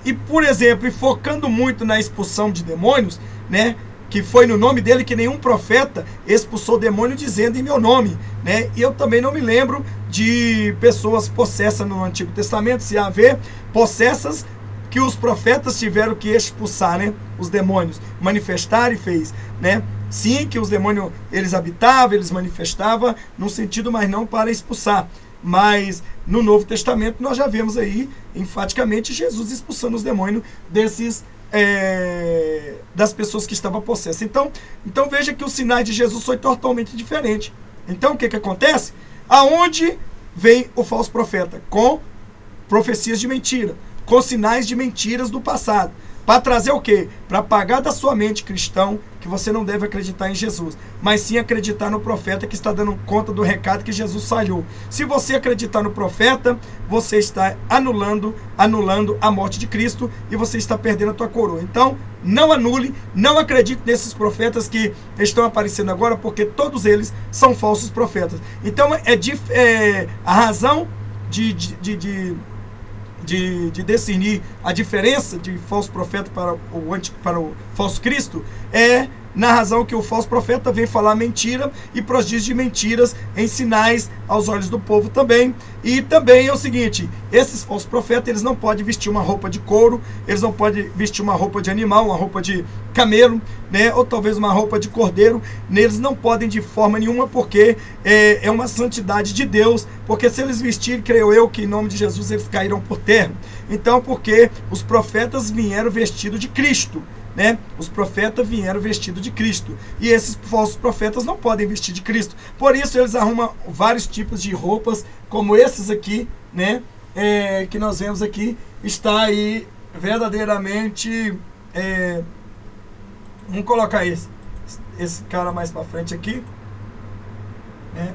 E, por exemplo, e focando muito na expulsão de demônios, né, que foi no nome dele, que nenhum profeta expulsou demônio dizendo em meu nome, né? E eu também não me lembro de pessoas possessas no Antigo Testamento, se haver possessas que os profetas tiveram que expulsar, né, os demônios, manifestar e fez, né? Sim, que os demônios, eles habitavam, eles manifestavam num sentido, mas não para expulsar. Mas no Novo Testamento nós já vemos aí enfaticamente Jesus expulsando os demônios das pessoas que estavam possessas. Então veja que o sinal de Jesus foi totalmente diferente. Então o que acontece? Aonde vem o falso profeta? Com profecias de mentira, com sinais de mentiras do passado. Para trazer o quê? Para apagar da sua mente, cristão, que você não deve acreditar em Jesus, mas sim acreditar no profeta que está dando conta do recado que Jesus falhou. Se você acreditar no profeta, você está anulando a morte de Cristo e você está perdendo a tua coroa. Então, não anule, não acredite nesses profetas que estão aparecendo agora, porque todos eles são falsos profetas. Então, a razão de discernir a diferença de falso profeta para o falso Cristo é na razão que o falso profeta vem falar mentira e prodígio de mentiras em sinais aos olhos do povo também. E também é o seguinte, esses falsos profetas, eles não podem vestir uma roupa de couro, eles não podem vestir uma roupa de animal, uma roupa de camelo, né, ou talvez uma roupa de cordeiro. Eles não podem de forma nenhuma, porque é uma santidade de Deus, porque se eles vestirem, creio eu que em nome de Jesus eles cairão por terra. Então, porque os profetas vieram vestidos de Cristo, né? Os profetas vieram vestidos de Cristo, e esses falsos profetas não podem vestir de Cristo. Por isso eles arrumam vários tipos de roupas, como esses aqui, né? Que nós vemos aqui, está aí verdadeiramente. Vamos colocar esse cara mais para frente aqui, né?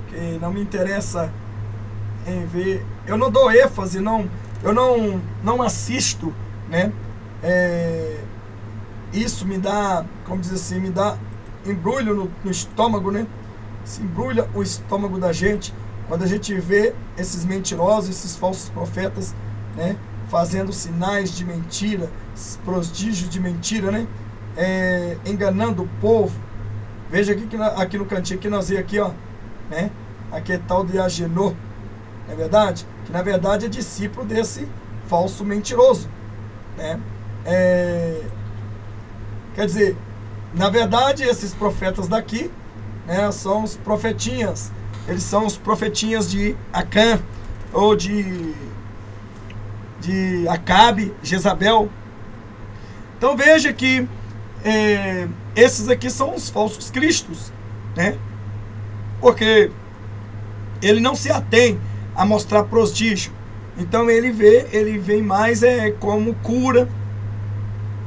Que não me interessa em ver. Eu não dou ênfase, eu não assisto, né? Isso me dá, como diz assim, me dá embrulho no estômago, né? Se embrulha o estômago da gente quando a gente vê esses mentirosos, esses falsos profetas, né, fazendo sinais de mentira, prodígios de mentira, né? Enganando o povo. Veja aqui no cantinho que nós vemos aqui, ó, né? Aqui é tal de Agenor, não é verdade? Que na verdade é discípulo desse falso mentiroso, né? Quer dizer, na verdade, esses profetas daqui, né, são os profetinhas. Eles são os profetinhas de Acã, ou de Acabe, Jezabel. Então veja que esses aqui são os falsos cristos, né? Porque ele não se atém a mostrar prodígio. Então ele vem mais como cura,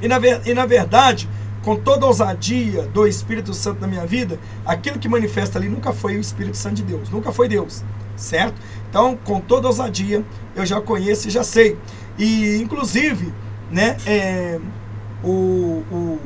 E na verdade, com toda a ousadia do Espírito Santo na minha vida, aquilo que manifesta ali nunca foi o Espírito Santo de Deus, nunca foi Deus, certo? Então, com toda a ousadia, eu já conheço e já sei. E, inclusive, né, o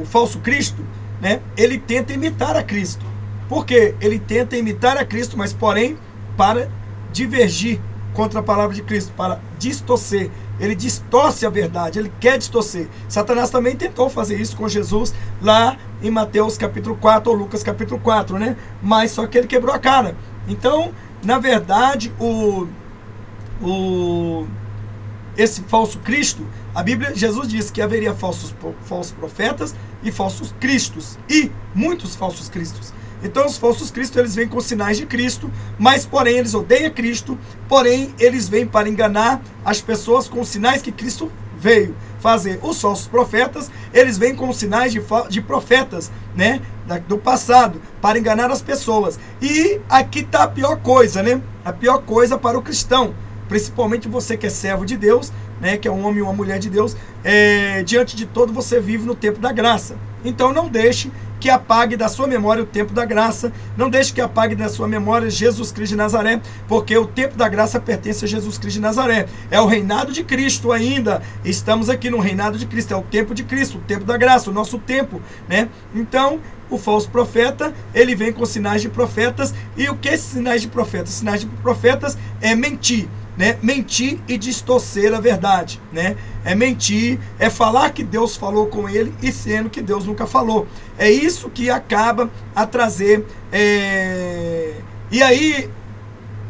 falso Cristo, né, ele tenta imitar a Cristo. Por quê? Ele tenta imitar a Cristo, mas, porém, para divergir contra a palavra de Cristo, para distorcer. Ele distorce a verdade, ele quer distorcer. Satanás também tentou fazer isso com Jesus lá em Mateus capítulo 4 ou Lucas capítulo 4, né? Mas só que ele quebrou a cara. Então, na verdade, esse falso Cristo, a Bíblia, Jesus disse que haveria falsos profetas e falsos cristos, e muitos falsos cristos. Então os falsos cristos, eles vêm com sinais de Cristo, mas porém eles odeiam Cristo, porém eles vêm para enganar as pessoas com os sinais que Cristo veio fazer. Os falsos profetas, eles vêm com sinais de profetas, né, do passado, para enganar as pessoas. E aqui está a pior coisa, né? A pior coisa para o cristão, principalmente você que é servo de Deus, né, que é um homem e uma mulher de Deus, diante de todo você vive no tempo da graça. Então não deixe que apague da sua memória o tempo da graça, não deixe que apague da sua memória Jesus Cristo de Nazaré, porque o tempo da graça pertence a Jesus Cristo de Nazaré, é o reinado de Cristo ainda, estamos aqui no reinado de Cristo, é o tempo de Cristo, o tempo da graça, o nosso tempo, né? Então, o falso profeta, ele vem com sinais de profetas, e o que é sinais de profetas? Sinais de profetas é mentir, né? Mentir e distorcer a verdade, né? É mentir, é falar que Deus falou com ele e sendo que Deus nunca falou. É isso que acaba a trazer. E aí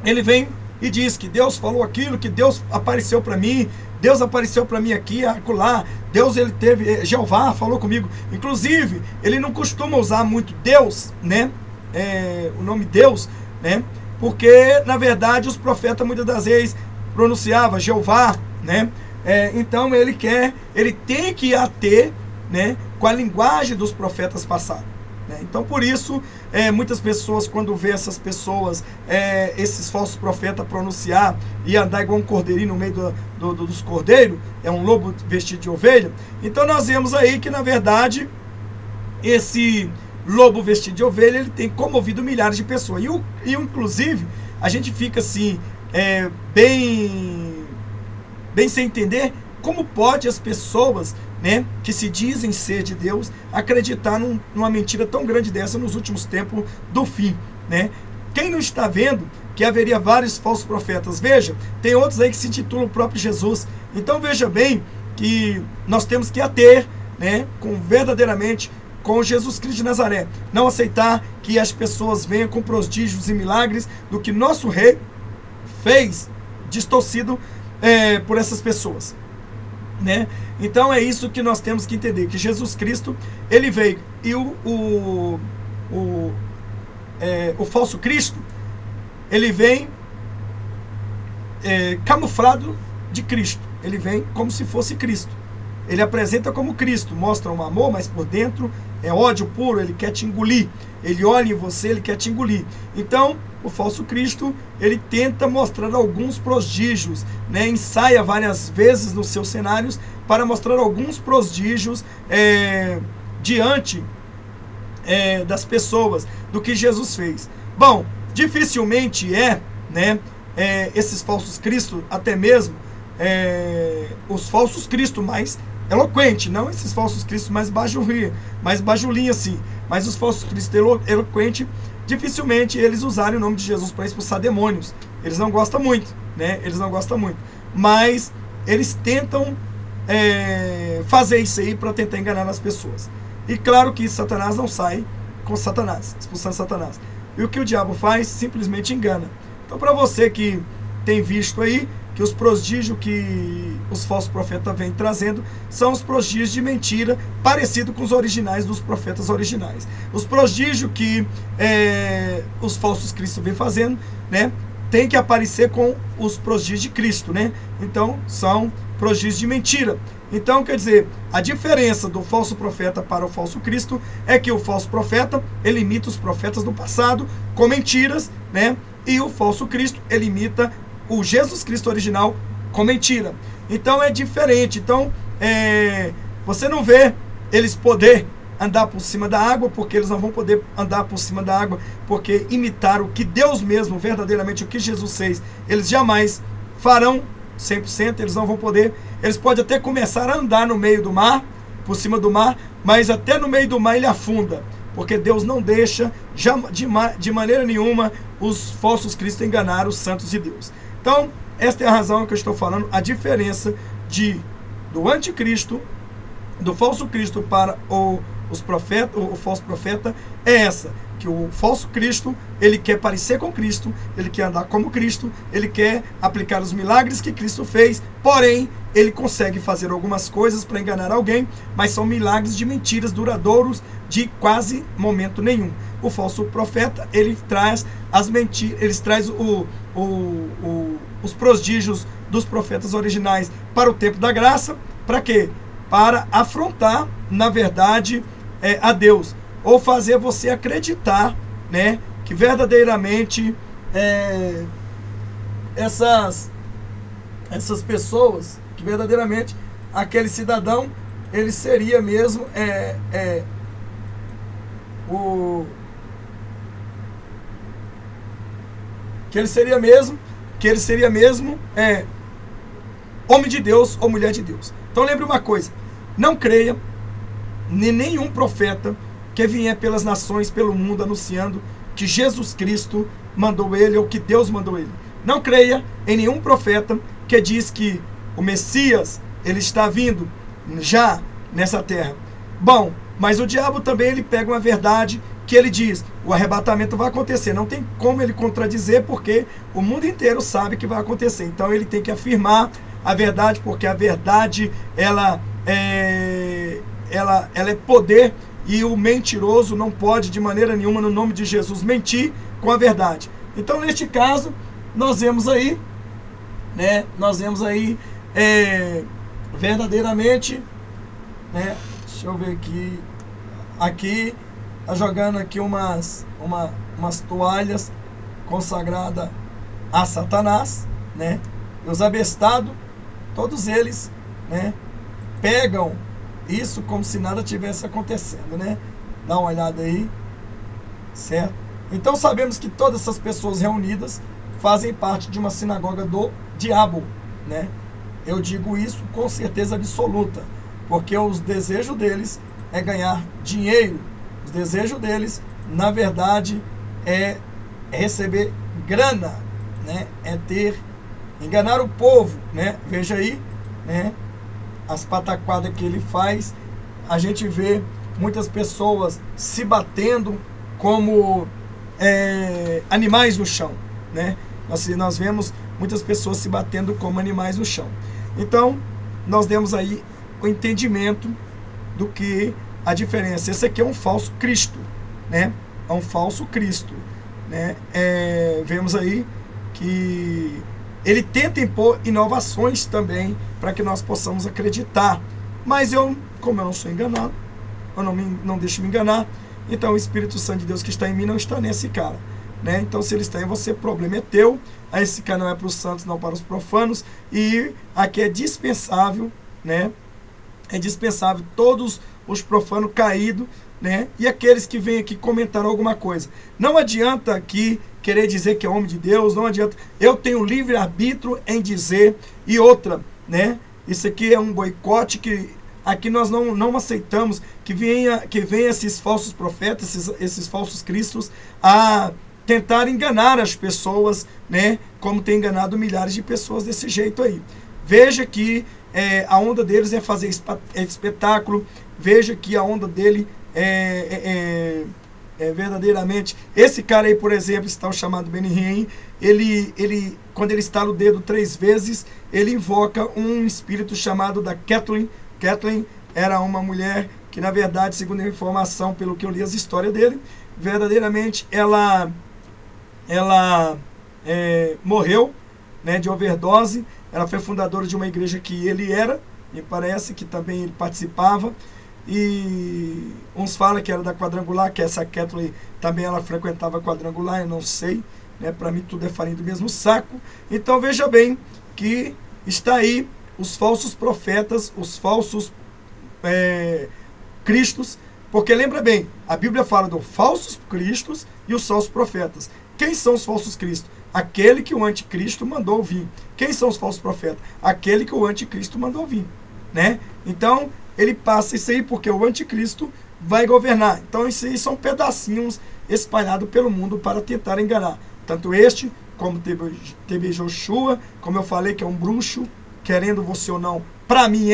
ele vem e diz que Deus falou aquilo, que Deus apareceu para mim, Deus apareceu para mim aqui, acolá, Deus, ele teve, Jeová falou comigo. Inclusive, ele não costuma usar muito Deus, né? O nome Deus, né? Porque, na verdade, os profetas muitas das vezes pronunciavam Jeová, né? Então ele tem que ater, né, com a linguagem dos profetas passados, né? Então por isso, muitas pessoas, quando vê essas pessoas, esses falsos profetas pronunciar e andar igual um cordeirinho no meio dos cordeiros, é um lobo vestido de ovelha, então nós vemos aí que, na verdade, esse lobo vestido de ovelha, ele tem comovido milhares de pessoas. E inclusive, a gente fica assim, bem sem entender como pode as pessoas, né, que se dizem ser de Deus, acreditar numa mentira tão grande dessa nos últimos tempos do fim, né? Quem não está vendo que haveria vários falsos profetas? Veja, tem outros aí que se intitulam o próprio Jesus. Então veja bem que nós temos que ater, né, verdadeiramente com Jesus Cristo de Nazaré. Não aceitar que as pessoas venham com prodígios e milagres do que nosso rei fez, distorcido por essas pessoas, né? Então é isso que nós temos que entender, que Jesus Cristo, ele veio, e o falso Cristo, ele vem camuflado de Cristo, ele vem como se fosse Cristo. Ele apresenta como Cristo, mostra um amor, mas por dentro é ódio puro, ele quer te engolir. Ele olha em você, ele quer te engolir. Então, o falso Cristo, ele tenta mostrar alguns prodígios, né? Ensaia várias vezes nos seus cenários para mostrar alguns prodígios diante das pessoas, do que Jesus fez. Bom, dificilmente né, esses falsos cristos, até mesmo os falsos cristos mais eloquente, não esses falsos cristos mais bajulinha assim, mas os falsos cristos eloquentes, dificilmente eles usarem o nome de Jesus para expulsar demônios. Eles não gostam muito, né? Eles não gostam muito, mas eles tentam fazer isso aí para tentar enganar as pessoas. E claro que Satanás não sai com Satanás, expulsando Satanás. E o que o diabo faz? Simplesmente engana. Então, para você que tem visto aí que os prodígios que os falsos profetas vêm trazendo são os prodígios de mentira, parecido com os originais dos profetas originais. Os prodígios que os falsos cristos vêm fazendo, né, tem que aparecer com os prodígios de Cristo, né? Então, são prodígios de mentira. Então, quer dizer, a diferença do falso profeta para o falso Cristo é que o falso profeta, ele imita os profetas do passado com mentiras, né? E o falso Cristo, ele imita o Jesus Cristo original com mentira. Então é diferente. Então você não vê eles poder andar por cima da água, porque eles não vão poder andar por cima da água, porque imitaram o que Deus mesmo, verdadeiramente o que Jesus fez, eles jamais farão 100%, eles não vão poder. Eles podem até começar a andar no meio do mar, por cima do mar, mas até no meio do mar ele afunda, porque Deus não deixa de maneira nenhuma os falsos cristos enganar os santos de Deus. Então, esta é a razão que eu estou falando, a diferença do anticristo, do falso Cristo para os profetas, o falso profeta é essa, que o falso Cristo, ele quer parecer com Cristo, ele quer andar como Cristo, ele quer aplicar os milagres que Cristo fez, porém, ele consegue fazer algumas coisas para enganar alguém, mas são milagres de mentiras duradouros de quase momento nenhum. O falso profeta, ele traz as mentiras, ele traz os prodígios dos profetas originais para o tempo da graça, para quê? Para afrontar, na verdade, a Deus, ou fazer você acreditar, né, que verdadeiramente essas pessoas, que verdadeiramente aquele cidadão, ele seria mesmo que ele seria mesmo homem de Deus ou mulher de Deus. Então lembre uma coisa, não creia em nenhum profeta que vier pelas nações, pelo mundo, anunciando que Jesus Cristo mandou ele ou que Deus mandou ele. Não creia em nenhum profeta que diz que o Messias, ele está vindo já nessa terra. Bom, mas o diabo também, ele pega uma verdade que ele diz, o arrebatamento vai acontecer. Não tem como ele contradizer, porque o mundo inteiro sabe que vai acontecer. Então ele tem que afirmar a verdade, porque a verdade, ela é poder, e o mentiroso não pode de maneira nenhuma, no nome de Jesus, mentir com a verdade. Então, neste caso, nós vemos aí, né, verdadeiramente, né, deixa eu ver aqui tá jogando aqui umas toalhas consagradas a Satanás, né, e os abestados, todos eles, né, pegam isso como se nada tivesse acontecendo, né? Dá uma olhada aí, certo? Então sabemos que todas essas pessoas reunidas fazem parte de uma sinagoga do diabo, né? Eu digo isso com certeza absoluta, porque os desejos deles é ganhar dinheiro, os desejos deles, na verdade, é receber grana, né? Enganar o povo, né? Veja aí, né? As pataquadas que ele faz, a gente vê muitas pessoas se batendo como animais no chão, né? Nós vemos muitas pessoas se batendo como animais no chão. Então, nós demos aí o entendimento do que a diferença. Esse aqui é um falso Cristo, né? É um falso Cristo, né? Vemos aí que ele tenta impor inovações também para que nós possamos acreditar. Mas como eu não sou enganado, eu não deixo me enganar, então o Espírito Santo de Deus que está em mim não está nesse cara, né? Então se ele está em você, o problema é teu. Esse canal é para os santos, não para os profanos. E aqui é dispensável, né? É dispensável todos os profanos caídos, né? E aqueles que vêm aqui comentar alguma coisa. Não adianta aqui querer dizer que é homem de Deus, não adianta. Eu tenho livre-arbítrio em dizer. E outra, né? Isso aqui é um boicote que aqui nós não aceitamos que venha esses falsos profetas, esses falsos cristos a tentar enganar as pessoas, né? Como tem enganado milhares de pessoas desse jeito aí. Veja que a onda deles é fazer espetáculo. Veja que a onda dele verdadeiramente, esse cara aí, por exemplo, está chamado Benihim, ele quando ele estala o dedo 3 vezes, ele invoca um espírito chamado da Kathleen. Kathleen era uma mulher que, na verdade, segundo a informação, pelo que eu li as histórias dele, verdadeiramente ela morreu, né, de overdose. Ela foi fundadora de uma igreja que ele era, me parece que também ele participava. E uns falam que era da Quadrangular, que essa Kathleen também ela frequentava a Quadrangular, eu não sei, né? Para mim tudo é farinha do mesmo saco. Então veja bem que está aí os falsos profetas, os falsos cristos, porque lembra bem, a Bíblia fala dos falsos cristos e os falsos profetas. Quem são os falsos cristos? Aquele que o anticristo mandou vir. Quem são os falsos profetas? Aquele que o anticristo mandou vir, né? Então, ele passa isso aí porque o anticristo vai governar. Então, isso aí são pedacinhos espalhados pelo mundo para tentar enganar. Tanto este, como teve Joshua, como eu falei, que é um bruxo, querendo você ou não, para mim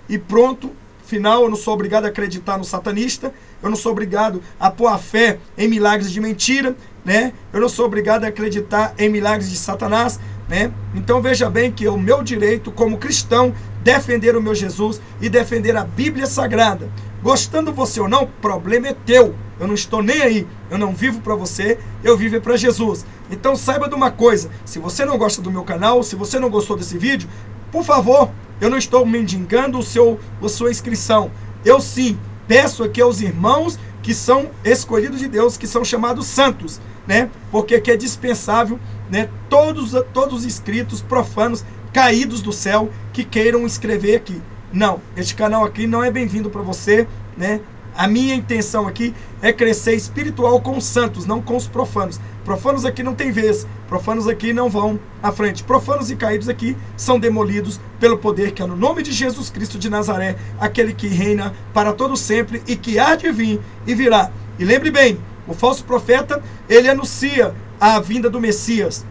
e pronto. Final, eu não sou obrigado a acreditar no satanista, eu não sou obrigado a pôr a fé em milagres de mentira, né? Eu não sou obrigado a acreditar em milagres de Satanás, né? Então veja bem que é o meu direito como cristão defender o meu Jesus e defender a Bíblia Sagrada. Gostando você ou não, o problema é teu. Eu não estou nem aí, eu não vivo para você, eu vivo para Jesus. Então saiba de uma coisa, se você não gosta do meu canal, se você não gostou desse vídeo, por favor, eu não estou mendigando a sua inscrição. Eu sim peço aqui aos irmãos que são escolhidos de Deus, que são chamados santos, né? Porque aqui é dispensável, né? Todos os inscritos profanos, caídos do céu, que queiram inscrever aqui. Não, este canal aqui não é bem-vindo para você, né? A minha intenção aqui é crescer espiritual com os santos, não com os profanos. Profanos aqui não tem vez, profanos aqui não vão à frente. Profanos e caídos aqui são demolidos pelo poder que é no nome de Jesus Cristo de Nazaré, aquele que reina para todo sempre e que há de vir e virá. E lembre bem, o falso profeta, ele anuncia a vinda do Messias.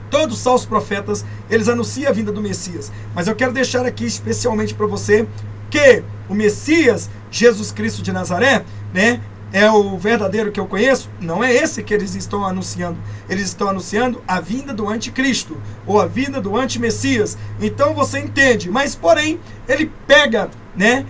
Todos os falsos profetas, eles anunciam a vinda do Messias. Mas eu quero deixar aqui especialmente para você que o Messias, Jesus Cristo de Nazaré, né, é o verdadeiro que eu conheço. Não é esse que eles estão anunciando. Eles estão anunciando a vinda do anticristo, ou a vinda do antimessias. Então você entende. Mas porém, ele pega, né,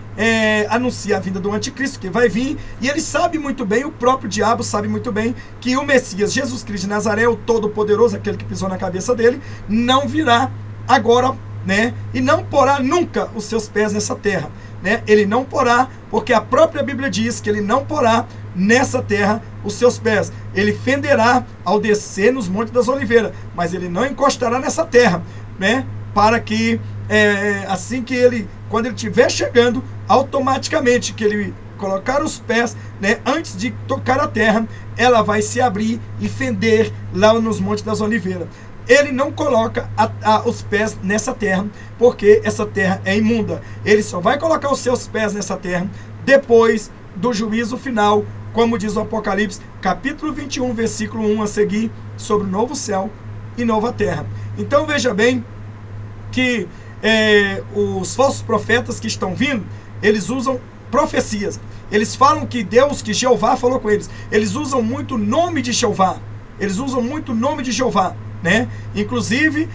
anuncia a vinda do anticristo, que vai vir, e ele sabe muito bem, o próprio diabo sabe muito bem, que o Messias, Jesus Cristo de Nazaré, o Todo-Poderoso, aquele que pisou na cabeça dele, não virá agora, né, e não porá nunca os seus pés nessa terra, né? Ele não porá, porque a própria Bíblia diz que ele não porá nessa terra os seus pés. Ele fenderá ao descer nos Montes das Oliveiras, mas ele não encostará nessa terra, né? Para que assim que ele, quando ele estiver chegando, automaticamente que ele colocar os pés, né, antes de tocar a terra, ela vai se abrir e fender lá nos Montes das Oliveiras. Ele não coloca os pés nessa terra, porque essa terra é imunda. Ele só vai colocar os seus pés nessa terra depois do juízo final, como diz o Apocalipse, capítulo 21, versículo 1 a seguir, sobre o novo céu e nova terra. Então veja bem que os falsos profetas que estão vindo, eles usam profecias. Eles falam que Deus, que Jeová falou com eles. Eles usam muito o nome de Jeová. Eles usam muito o nome de Jeová, né? Inclusive,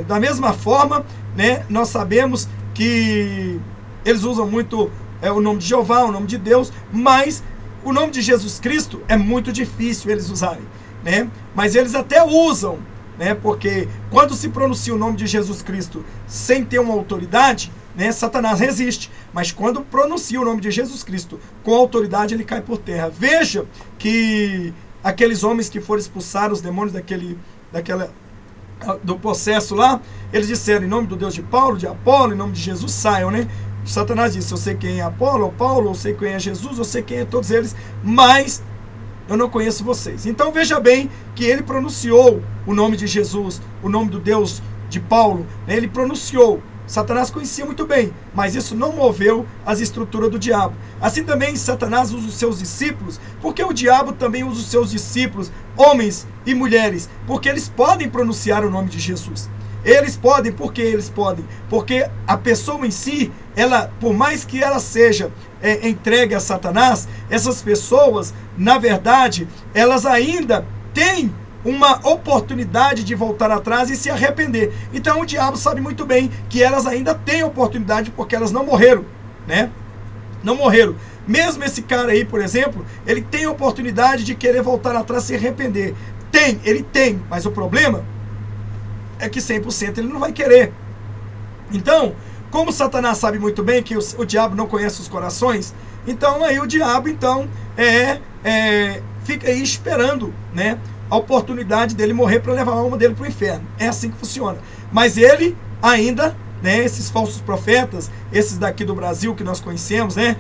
da mesma forma, né, nós sabemos que eles usam muito o nome de Jeová, o nome de Deus, mas o nome de Jesus Cristo é muito difícil eles usarem, né? Mas eles até usam, né? Porque quando se pronuncia o nome de Jesus Cristo sem ter uma autoridade, né, Satanás resiste. Mas quando pronuncia o nome de Jesus Cristo com autoridade, ele cai por terra. Veja que aqueles homens que foram expulsar os demônios do processo lá, eles disseram em nome do Deus de Paulo, de Apolo, em nome de Jesus saiam, né? Satanás disse, eu sei quem é Apolo ou Paulo, eu sei quem é Jesus, eu sei quem é todos eles, mas eu não conheço vocês. Então veja bem que ele pronunciou o nome de Jesus, o nome do Deus de Paulo, né? Ele pronunciou. Satanás conhecia muito bem, mas isso não moveu as estruturas do diabo. Assim também Satanás usa os seus discípulos, porque o diabo também usa os seus discípulos, homens e mulheres, porque eles podem pronunciar o nome de Jesus. Eles podem, porque eles podem, porque a pessoa em si, ela, por mais que ela seja entregue a Satanás, essas pessoas, na verdade, elas ainda têm uma oportunidade de voltar atrás e se arrepender. Então o diabo sabe muito bem que elas ainda têm oportunidade, porque elas não morreram, né? Não morreram. Mesmo esse cara aí, por exemplo, ele tem a oportunidade de querer voltar atrás e se arrepender. Ele tem, mas o problema é que 100% ele não vai querer. Então, como Satanás sabe muito bem que o diabo não conhece os corações, então aí o diabo então fica aí esperando, né, a oportunidade dele morrer para levar a alma dele para o inferno. É assim que funciona. Mas ele ainda, né, esses falsos profetas, esses daqui do Brasil que nós conhecemos, né,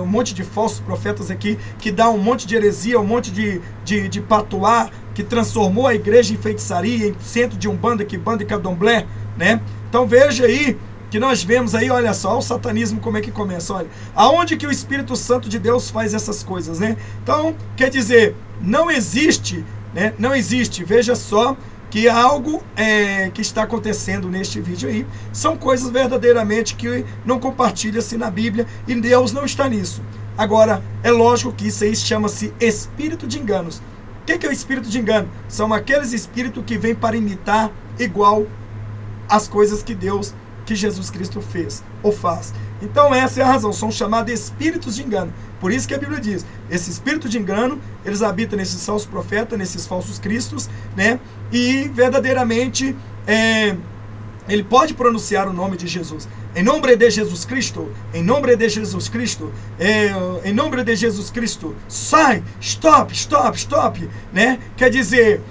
um monte de falsos profetas aqui que dá um monte de heresia, um monte de patuá, que transformou a igreja em feitiçaria, em centro de umbanda, quimbanda e candomblé, né? Então veja aí que nós vemos aí, olha só, o satanismo como é que começa, olha, aonde que o Espírito Santo de Deus faz essas coisas, né? Então, quer dizer, não existe, né? Não existe, veja só, que algo que está acontecendo neste vídeo aí, são coisas verdadeiramente que não compartilha-se na Bíblia, e Deus não está nisso. Agora, é lógico que isso aí chama-se espírito de enganos. O que é o espírito de engano? São aqueles espíritos que vêm para imitar igual as coisas que Jesus Cristo fez ou faz. Então essa é a razão, são chamados espíritos de engano. Por isso que a Bíblia diz, esse espírito de engano, eles habitam nesses falsos profetas, nesses falsos cristos, né? E verdadeiramente ele pode pronunciar o nome de Jesus. Em nome de Jesus Cristo, em nome de Jesus Cristo, em nome de Jesus Cristo, sai, stop, stop, stop, né? Quer dizer,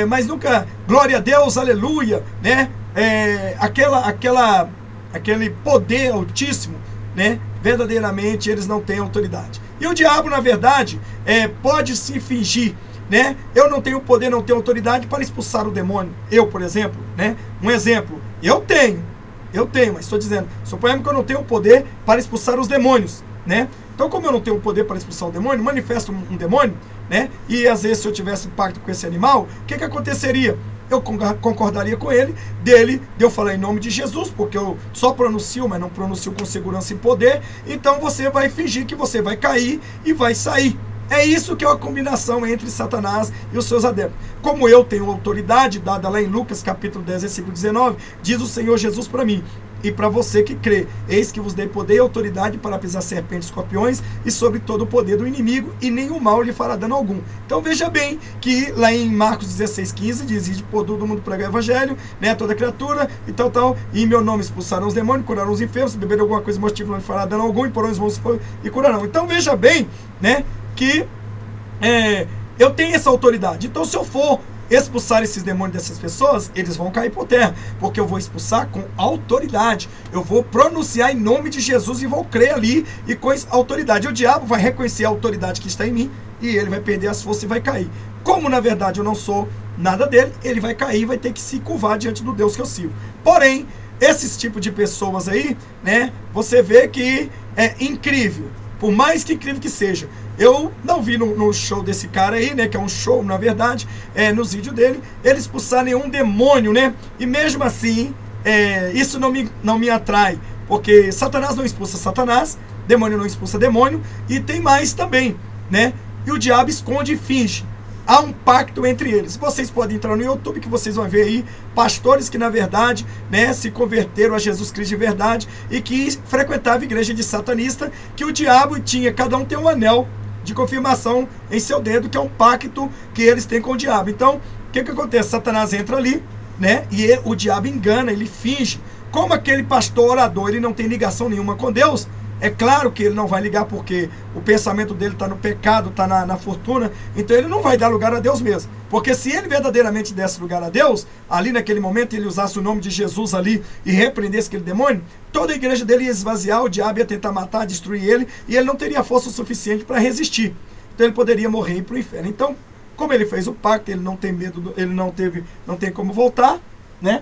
mas nunca, glória a Deus, aleluia, né? Aquele poder altíssimo, né? Verdadeiramente eles não têm autoridade. E o diabo, na verdade, pode se fingir, né? Eu não tenho poder, não tenho autoridade para expulsar o demônio. Eu, por exemplo, né? Um exemplo, eu tenho, mas estou dizendo, suponhamos que eu não tenho poder para expulsar os demônios, né? Então, como eu não tenho poder para expulsar o demônio, manifesto um demônio, né? E às vezes, se eu tivesse pacto com esse animal, o que aconteceria? Eu concordaria com ele, de eu falar em nome de Jesus, porque eu só pronuncio, mas não pronuncio com segurança e poder. Então você vai fingir que você vai cair e vai sair. É isso que é a combinação entre Satanás e os seus adeptos. Como eu tenho autoridade dada lá em Lucas capítulo 10, versículo 19, diz o Senhor Jesus para mim e para você que crê: eis que vos dei poder e autoridade para pisar serpentes, escorpiões e sobre todo o poder do inimigo, e nenhum mal lhe fará dano algum. Então veja bem que lá em Marcos 16,15 diz: ide por todo mundo pregar o evangelho, né, toda criatura e tal, e em meu nome expulsarão os demônios, curarão os enfermos, se beberem alguma coisa mortífera não lhe fará dano algum, e porão os mãos e curarão. Então veja bem, né, que eu tenho essa autoridade. Então se eu for expulsar esses demônios dessas pessoas, eles vão cair por terra, porque eu vou expulsar com autoridade. Eu vou pronunciar em nome de Jesus e vou crer ali e com autoridade. O diabo vai reconhecer a autoridade que está em mim e ele vai perder as forças e vai cair. Como na verdade eu não sou nada dele, ele vai cair e vai ter que se curvar diante do Deus que eu sirvo. Porém, esses tipos de pessoas aí, né, você vê que é incrível. Por mais que incrível que seja, eu não vi no show desse cara aí, né, que é um show, na verdade, nos vídeos dele, ele expulsar nenhum demônio, né, e mesmo assim, isso não me atrai, porque Satanás não expulsa Satanás, demônio não expulsa demônio, e tem mais também, né, e o diabo esconde e finge. Há um pacto entre eles. Vocês podem entrar no YouTube que vocês vão ver aí pastores que na verdade, né, se converteram a Jesus Cristo de verdade e que frequentavam a igreja de satanista, que o diabo tinha, cada um tem um anel de confirmação em seu dedo, que é um pacto que eles têm com o diabo. Então, o que acontece? Satanás entra ali, né, e o diabo engana, ele finge. Como aquele pastor orador, ele não tem ligação nenhuma com Deus, é claro que ele não vai ligar, porque o pensamento dele está no pecado, está na fortuna, então ele não vai dar lugar a Deus mesmo. Porque se ele verdadeiramente desse lugar a Deus, ali naquele momento ele usasse o nome de Jesus ali e repreendesse aquele demônio, toda a igreja dele ia esvaziar, o diabo ia tentar matar, destruir ele, e ele não teria força o suficiente para resistir. Então ele poderia morrer e ir para o inferno. Então, como ele fez o pacto, ele não tem medo, ele não tem como voltar, né?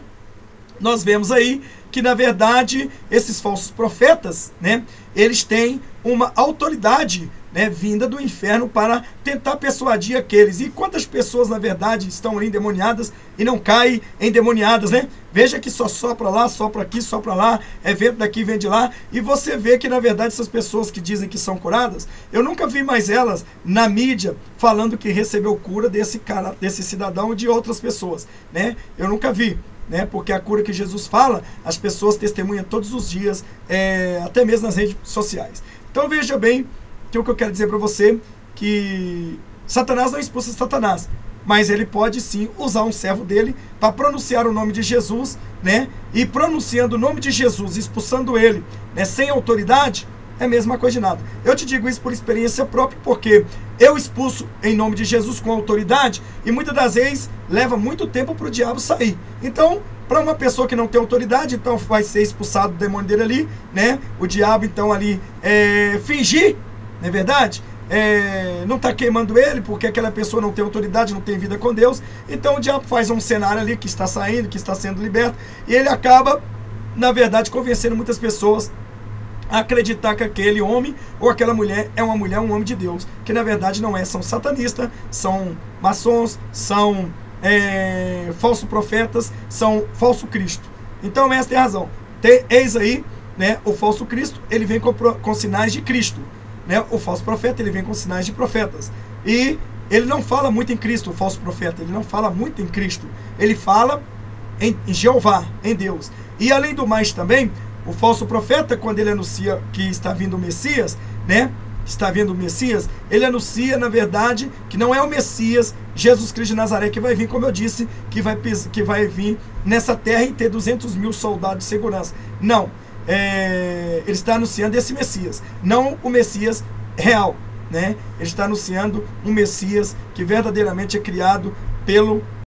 Nós vemos aí que, na verdade, esses falsos profetas, né, eles têm uma autoridade, né, vinda do inferno para tentar persuadir aqueles. E quantas pessoas, na verdade, estão ali endemoniadas e não caem endemoniadas, né? Veja que só sopra lá, sopra aqui, sopra lá, vento daqui, vem de lá. E você vê que, na verdade, essas pessoas que dizem que são curadas, eu nunca vi mais elas na mídia falando que recebeu cura desse cara, desse cidadão e de outras pessoas, né? Eu nunca vi. Né, porque a cura que Jesus fala, as pessoas testemunham todos os dias, até mesmo nas redes sociais. Então veja bem que o que eu quero dizer para você, que Satanás não expulsa Satanás, mas ele pode sim usar um servo dele para pronunciar o nome de Jesus, né, e pronunciando o nome de Jesus, expulsando ele, né, sem autoridade, é a mesma coisa de nada. Eu te digo isso por experiência própria, porque eu expulso em nome de Jesus com autoridade, e muitas das vezes leva muito tempo para o diabo sair. Então, para uma pessoa que não tem autoridade, então vai ser expulsado o demônio dele ali, né? O diabo então ali fingir, não é verdade? Não está queimando ele, porque aquela pessoa não tem autoridade, não tem vida com Deus. Então o diabo faz um cenário ali que está saindo, que está sendo liberto, e ele acaba, na verdade, convencendo muitas pessoas a acreditar que aquele homem ou aquela mulher é uma mulher, um homem de Deus, que na verdade não é. São satanistas, são maçons, são falsos profetas, são falso Cristo. Então essa tem a razão. Eis aí, né, o falso Cristo, ele vem com sinais de Cristo, né? O falso profeta, ele vem com sinais de profetas. E ele não fala muito em Cristo, o falso profeta, ele não fala muito em Cristo. Ele fala em Jeová, em Deus. E além do mais também, o falso profeta, quando ele anuncia que está vindo o Messias, né? Está vindo o Messias, ele anuncia, na verdade, que não é o Messias, Jesus Cristo de Nazaré, que vai vir, como eu disse, que vai vir nessa terra e ter 200 mil soldados de segurança. Não. Ele está anunciando esse Messias, não o Messias real, né? Ele está anunciando um Messias que verdadeiramente é criado pelo